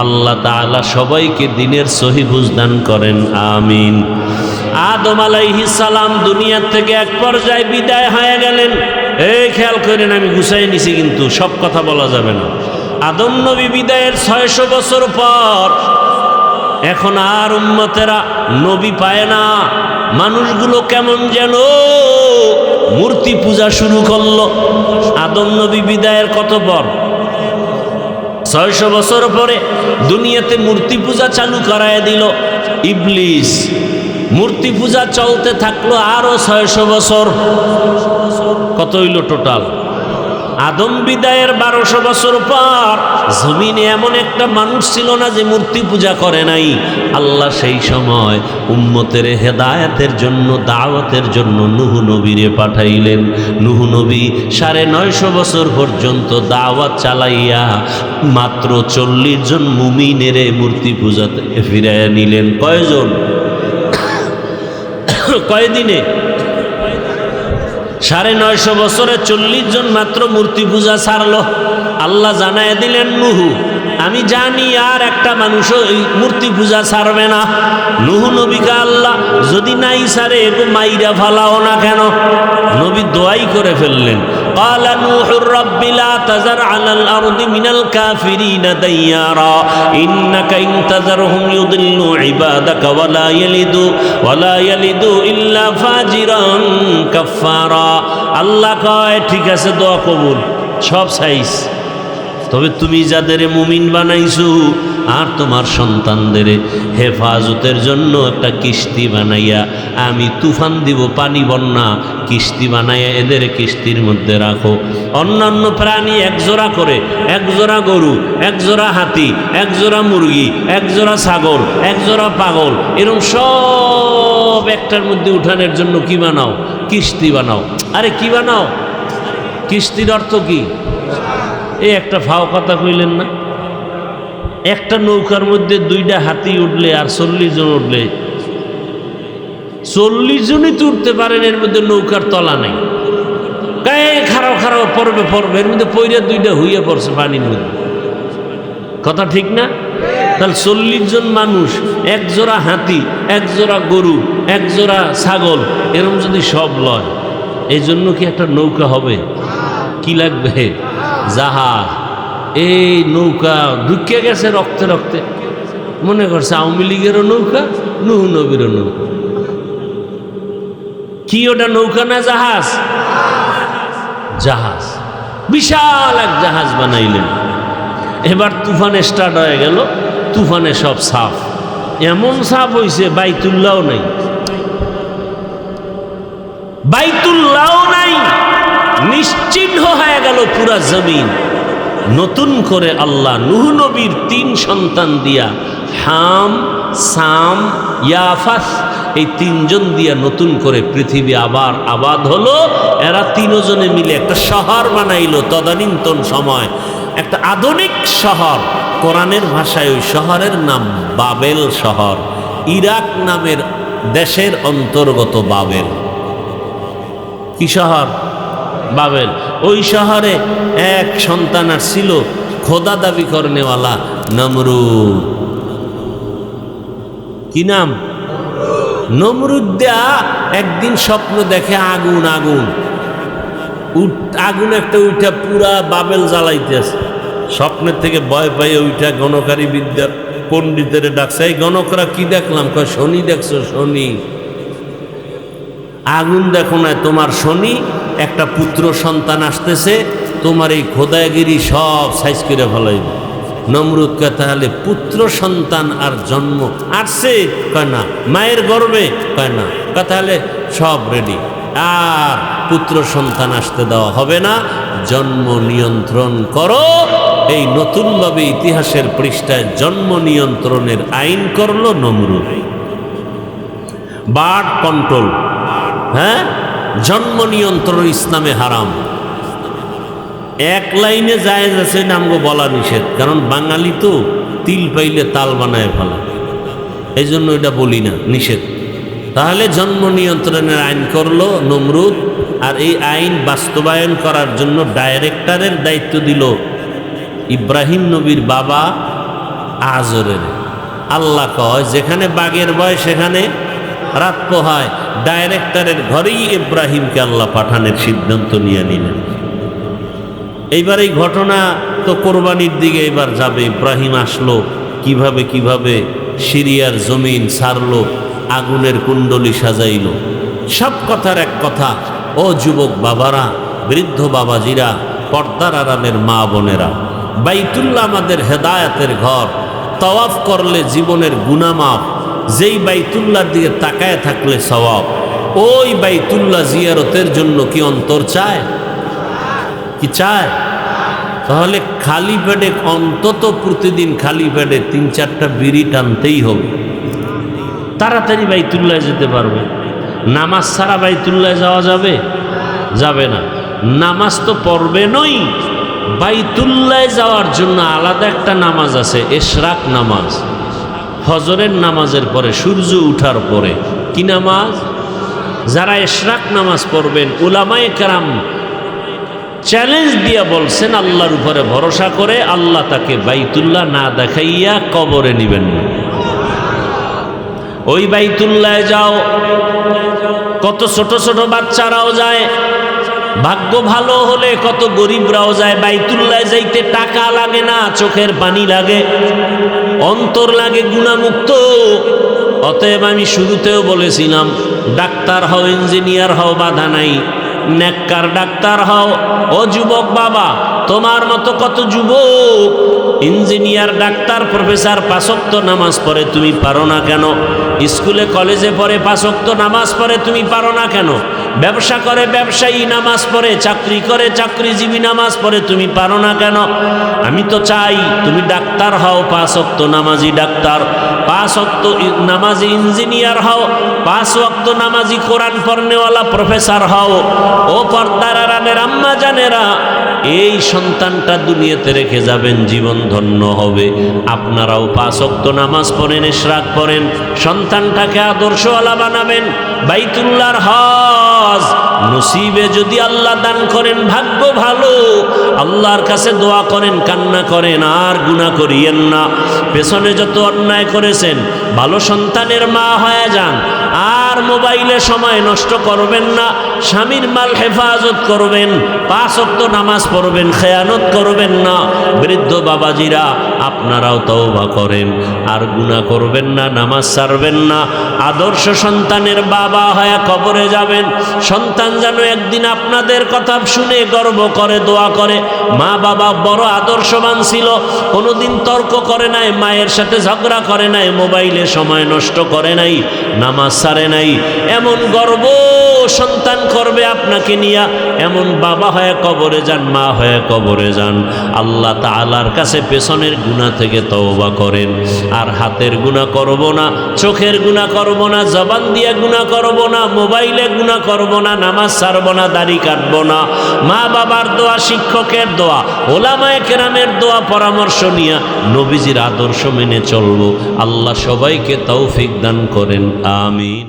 A: আল্লাহ তাআলা সবাইকে দিনের সহি বুঝ দান করেন, আমিন। আদম আলাইহিস সালাম দুনিয়ার থেকে এক পর্যায়ে বিদায় হয়ে গেলেন। এই খেয়াল করেন, আমি গুছাই নিছি কিন্তু সব কথা বলা যাবে না। আদম নবী বিদায়ের 600 বছর পর এখন আর উম্মতেরা নবী পায় না। মানুষগুলো কেমন যেন মূর্তি পূজা শুরু করলো। আদম নবী বিদায়ের কত পর? 600 বছর পরে দুনিয়াতে মূর্তি পূজা চালু করায় দিল ইবলিস। মূর্তি পূজা চলতে থাকলো আরো 600 বছর। কত হইল টোটাল? আদম বিদায়ের 1200 বছর পর জমিনে এমন একটা মানুষ ছিল না যে মূর্তি পূজা করে নাই। আল্লাহ সেই সময় উম্মতের হেদায়েতের জন্য, দাওয়াতের জন্য নূহ নবীরে পাঠাইলেন। নূহ নবী 950 বছর পর্যন্ত দাওয়াত চালাইয়া মাত্র 40 জন মুমিনের মূর্তি পূজাতে ফিরাইয়া নিলেন। কয়জন? কয়দিনে? 950 বছরে 40 জন মাত্র মূর্তি পূজা ছাড়লো। আল্লাহ জানায় দিলেন, নূহ আমি জানি আর একটা মানুষও এই মূর্তি পূজা ছাড়বে না। নূহ নবীকে আল্লাহ যদি নাই ছাড়ে এগো মাইরা ফালাও না কেন? নবী দোয়াই করে ফেললেন, قال نوح رب لا تذر على الأرض من الكافرين ديارا إنك إن تذرهم يضلوا عبادك ولا يلدوا إلا فاجرا كفارا। আল্লাহ কয় ঠিক আছে, দোয়া কবুল, সব সাইজ। তবে তুমি যাদের মুমিন বানাইছো আর তোমার সন্তানদের হেফাজতের জন্য একটা কিস্তি বানাইয়া আমি তুফান দিব, পানি বন্যা, কিস্তি বানাইয়া এদের কিস্তির মধ্যে রাখো। অন্যান্য প্রাণী একজোড়া করে, একজোড়া গরু, একজোড়া হাতি, একজোড়া মুরগি, একজোড়া ছাগল, একজোড়া পাগল, এরকম সব একটার মধ্যে উঠানোর জন্য কি বানাও? কিস্তি বানাও। আরে কি বানাও? কিস্তির অর্থ কি? এই একটা ফাও কথা কইলেন না? একটা নৌকার মধ্যে 2টা হাতি উঠলে আর 40 জন উঠলে, 40 জনই তো উঠতে পারেন, এর মধ্যে নৌকার তলা নেই। গায়ে খারাপ খারাপ পড়বে পড়বে, এর মধ্যে পইরা 2টা হইয়া পড়ছে পানির মধ্যে। কথা ঠিক না? তাহলে 40 জন মানুষ, একজোড়া হাতি, একজোড়া গরু, একজোড়া ছাগল, এরকম যদি সব লয়, এই জন্য কি একটা নৌকা হবে? কি লাগবে? জাহাজ। এই নৌকা ঢুকে গেছে রক্তে রক্তে, মনে করছে আওয়ামী লীগেরও নৌকা, নূহ নবীরও নৌকা। কি ওটা নৌকা না জাহাজ? জাহাজ, বিশাল এক জাহাজ বানাইলেন। এবার তুফানে স্টার্ট হয়ে গেল, তুফানে সব সাফ, এমন সাফ হইছে বাইতুল্লাহও নাই, বাইতুল্লাহও নাই, নিশ্চিহ্ন হয়ে গেল পুরা জমিন। নতুন করে আল্লাহ নূহ নবীর 3 সন্তান দিয়া, হাম, সাম, ইয়াফাস, এই 3 জন দিয়া নতুন করে পৃথিবী আবার আবাদ হলো। এরা 3 জনে মিলে একটা শহর বানাইলো তদানীন্তন সময়, একটা আধুনিক শহর। কোরআনের ভাষায় ওই শহরের নাম বাবেল শহর। ইরাক নামের দেশের অন্তর্গত বাবেল। কি শহর? বাবেল। ওই শহরে এক সন্তান আসছিল, খোদা দাবি করনেওয়ালা নমরুদ। কি নাম? নমরুদ। দেয়া একদিন স্বপ্ন দেখে আগুন, আগুন আগুন একটা উঠা পুরা বাবেল জ্বালাইতেছে। স্বপ্নের থেকে ভয় পাইয়ে উঠা গণকারী বিদ্যার পণ্ডিতের ডাকছে, এই গণকরা কি দেখলাম? কয় শনি দেখছো? শনি। আগুন দেখো না, তোমার শনি, একটা পুত্র সন্তান আসতেছে, তোমার এই খোদাগিরি সব সাইজ করে ফেলাইবে। নমরুদ কয় তাহলে পুত্র সন্তান আর জন্ম আসছে? কয় না। মায়ের গর্ভে? কয় না। কয় তাহলে সব রেডি, আর পুত্র সন্তান আসতে দেওয়া হবে না, জন্ম নিয়ন্ত্রণ করো। এই নতুনভাবে ইতিহাসের পৃষ্ঠায় জন্ম নিয়ন্ত্রণের আইন করলো নমরুদ। বার্থ কন্ট্রোল, হ্যাঁ, জন্ম নিয়ন্ত্রণ ইসলামে হারাম। এক লাইনে জায়েজ আছে, নামগো বলা নিষেধ, কারণ বাঙালি তো তিল পাইলে তাল বানায় ফেলা, এই জন্য এটা বলি না, নিষেধ। তাহলে জন্ম নিয়ন্ত্রণের আইন করলো নমরুদ, আর এই আইন বাস্তবায়ন করার জন্য ডাইরেক্টরের দায়িত্ব দিল ইব্রাহিম নবীর বাবা আজরের। আল্লাহ কয় যেখানে বাঘের ভয় সেখানে রাত পোহায়। ডাইরেক্টরের ঘরেই ইব্রাহিমকে আল্লাহ পাঠানোর সিদ্ধান্ত নিয়ে নিলেন। এইবার এই ঘটনা তো কোরবানির দিকে এবার যাবে। ইব্রাহিম আসলো, কিভাবে কিভাবে সিরিয়ার জমিন ছাড়লো, আগুনের কুণ্ডলি সাজাইল। সব কথার এক কথা, ও যুবক বাবারা, বৃদ্ধ বাবাজিরা, পর্দার আড়ালের মা বোনেরা, বাইতুল্লাহ আমাদের হেদায়েতের ঘর। তওয়াফ করলে জীবনের গুনাহ মাফ, যেই বাইতুল্লাহর দিকে তাকায় থাকলে সওয়াব। ওই বাইতুল্লাহ জিয়ারতের জন্য কি অন্তর চায়? কি চায়? তাহলে খালি পেটে, অন্তত প্রতিদিন খালি পেটে 3-4টা বিড়ি টানতেই হবে, তাড়াতাড়ি বাইতুল্লাহ যেতে পারবে। নামাজ ছাড়া বাইতুল্লাহ যাওয়া যাবে? যাবে না। নামাজ তো পড়বে নই, বাইতুল্লাহ যাওয়ার জন্য আলাদা একটা নামাজ আছে, ইশরাক নামাজ। ফজরের নামাজের পরে, সূর্য উঠার পরে। কি নামাজ? যারা ইশরাক নামাজ পড়বেন, উলামায়ে কেরাম চ্যালেঞ্জ দিয়া বলছেন, আল্লাহর উপরে ভরসা করে আল্লাহ তাকে বাইতুল্লাহ না দেখাইয়া কবরে নিবেন না। ওই বাইতুল্লাহ যাও, কত ছোট ছোট বাচ্চারাও যায়, ভাগ্য ভালো হলে কত গরিবরাও যায়। বাইতুল্লাহ যাইতে টাকা লাগে না, চোখের পানি লাগে, অন্তর লাগে গুণামুক্ত। অতএব আমি শুরুতেও বলেছিলাম, ডাক্তার হও, ইঞ্জিনিয়ার হও, বাধা নাই, নেককার ডাক্তার হও। ও যুবক বাবা, তোমার মতো কত যুবক ইঞ্জিনিয়ার, ডাক্তার, প্রফেসর 5 ওয়াক্ত নামাজ পড়ে, তুমি পারো না কেন? স্কুলে কলেজে পড়ে 5 ওয়াক্ত নামাজ পড়ে, তুমি পারো না কেন? ব্যবসা করে ব্যবসায়ী নামাজ পড়ে, চাকরি করে চাকরিজীবী নামাজ পড়ে, তুমি পারো না কেন? আমি তো চাই তুমি ডাক্তার হও, 5 ওয়াক্ত নামাজি ডাক্তার, 5 ওয়াক্ত নামাজি ইঞ্জিনিয়ার হও, 5 ওয়াক্ত নামাজি কোরআন পড়নেওয়ালা প্রফেসর হও। ও পর্দার আড়ালের আম্মা জানেরা, এই সন্তানটা দুনিয়াতে রেখে যাবেন, জীবন ধন্য হবে। আপনারাও 5 ওয়াক্ত নামাজ পড়েন, ইশরাক পড়েন, সন্তানটাকে আদর্শওয়ালা বানাবেন। বাইতুল্লাহর হজ নসিবে যদি আল্লাহ দান করেন, ভাগ্য ভালো। আল্লাহর কাছে দোয়া করেন, কান্না করেন, আর গুনাহ করিয়েন না। পেছনে যত অন্যায় করেছেন, ভালো সন্তানের মা হয়ে যান। আর মোবাইলে সময় নষ্ট করবেন না, স্বামীর মাল হেফাজত করবেন, 5 ওয়াক্ত নামাজ পড়বেন, খেয়ানত করবেন না। বৃদ্ধ বাবাজিরা, আপনারাও তওবা করেন, আর গুনাহ করবেন না, নামাজ ছাড়বেন না। আদর্শ সন্তানের বাবা হয়ে কবরে যাবেন। সন্তান যেন একদিন আপনাদের কথা শুনে গর্ব করে, দোয়া করে, মা বাবা বড় আদর্শবান ছিল, কোনোদিন তর্ক করে নাই, মায়ের সাথে ঝগড়া করে নাই, মোবাইলে সময় নষ্ট করে নাই, নামাজ ছাড়ে নাই। এমন গর্ব সন্তান করবে আপনাকে নিয়া। এমন বাবা হয়ে কবরে যান, মা হয়ে কবরে যান। আল্লাহ তাআলার কাছে পেছনের গুনাহ থেকে তওবা করেন। আর হাতের গুনাহ করব না, চোখের গুনাহ করব না, জবান দিয়ে গুনাহ করব না, মোবাইলে গুনাহ করব না, নামাজ ছাড়ব না, দাড়ি কাটব না। মা বাবার দোয়া, শিক্ষকের দোয়া, ওলামায়ে কেরামের দোয়া পরামর্শ নিয়ে নবীজির আদর্শ মেনে চলব। আল্লাহ সবাইকে তৌফিক দান করেন, আমিন।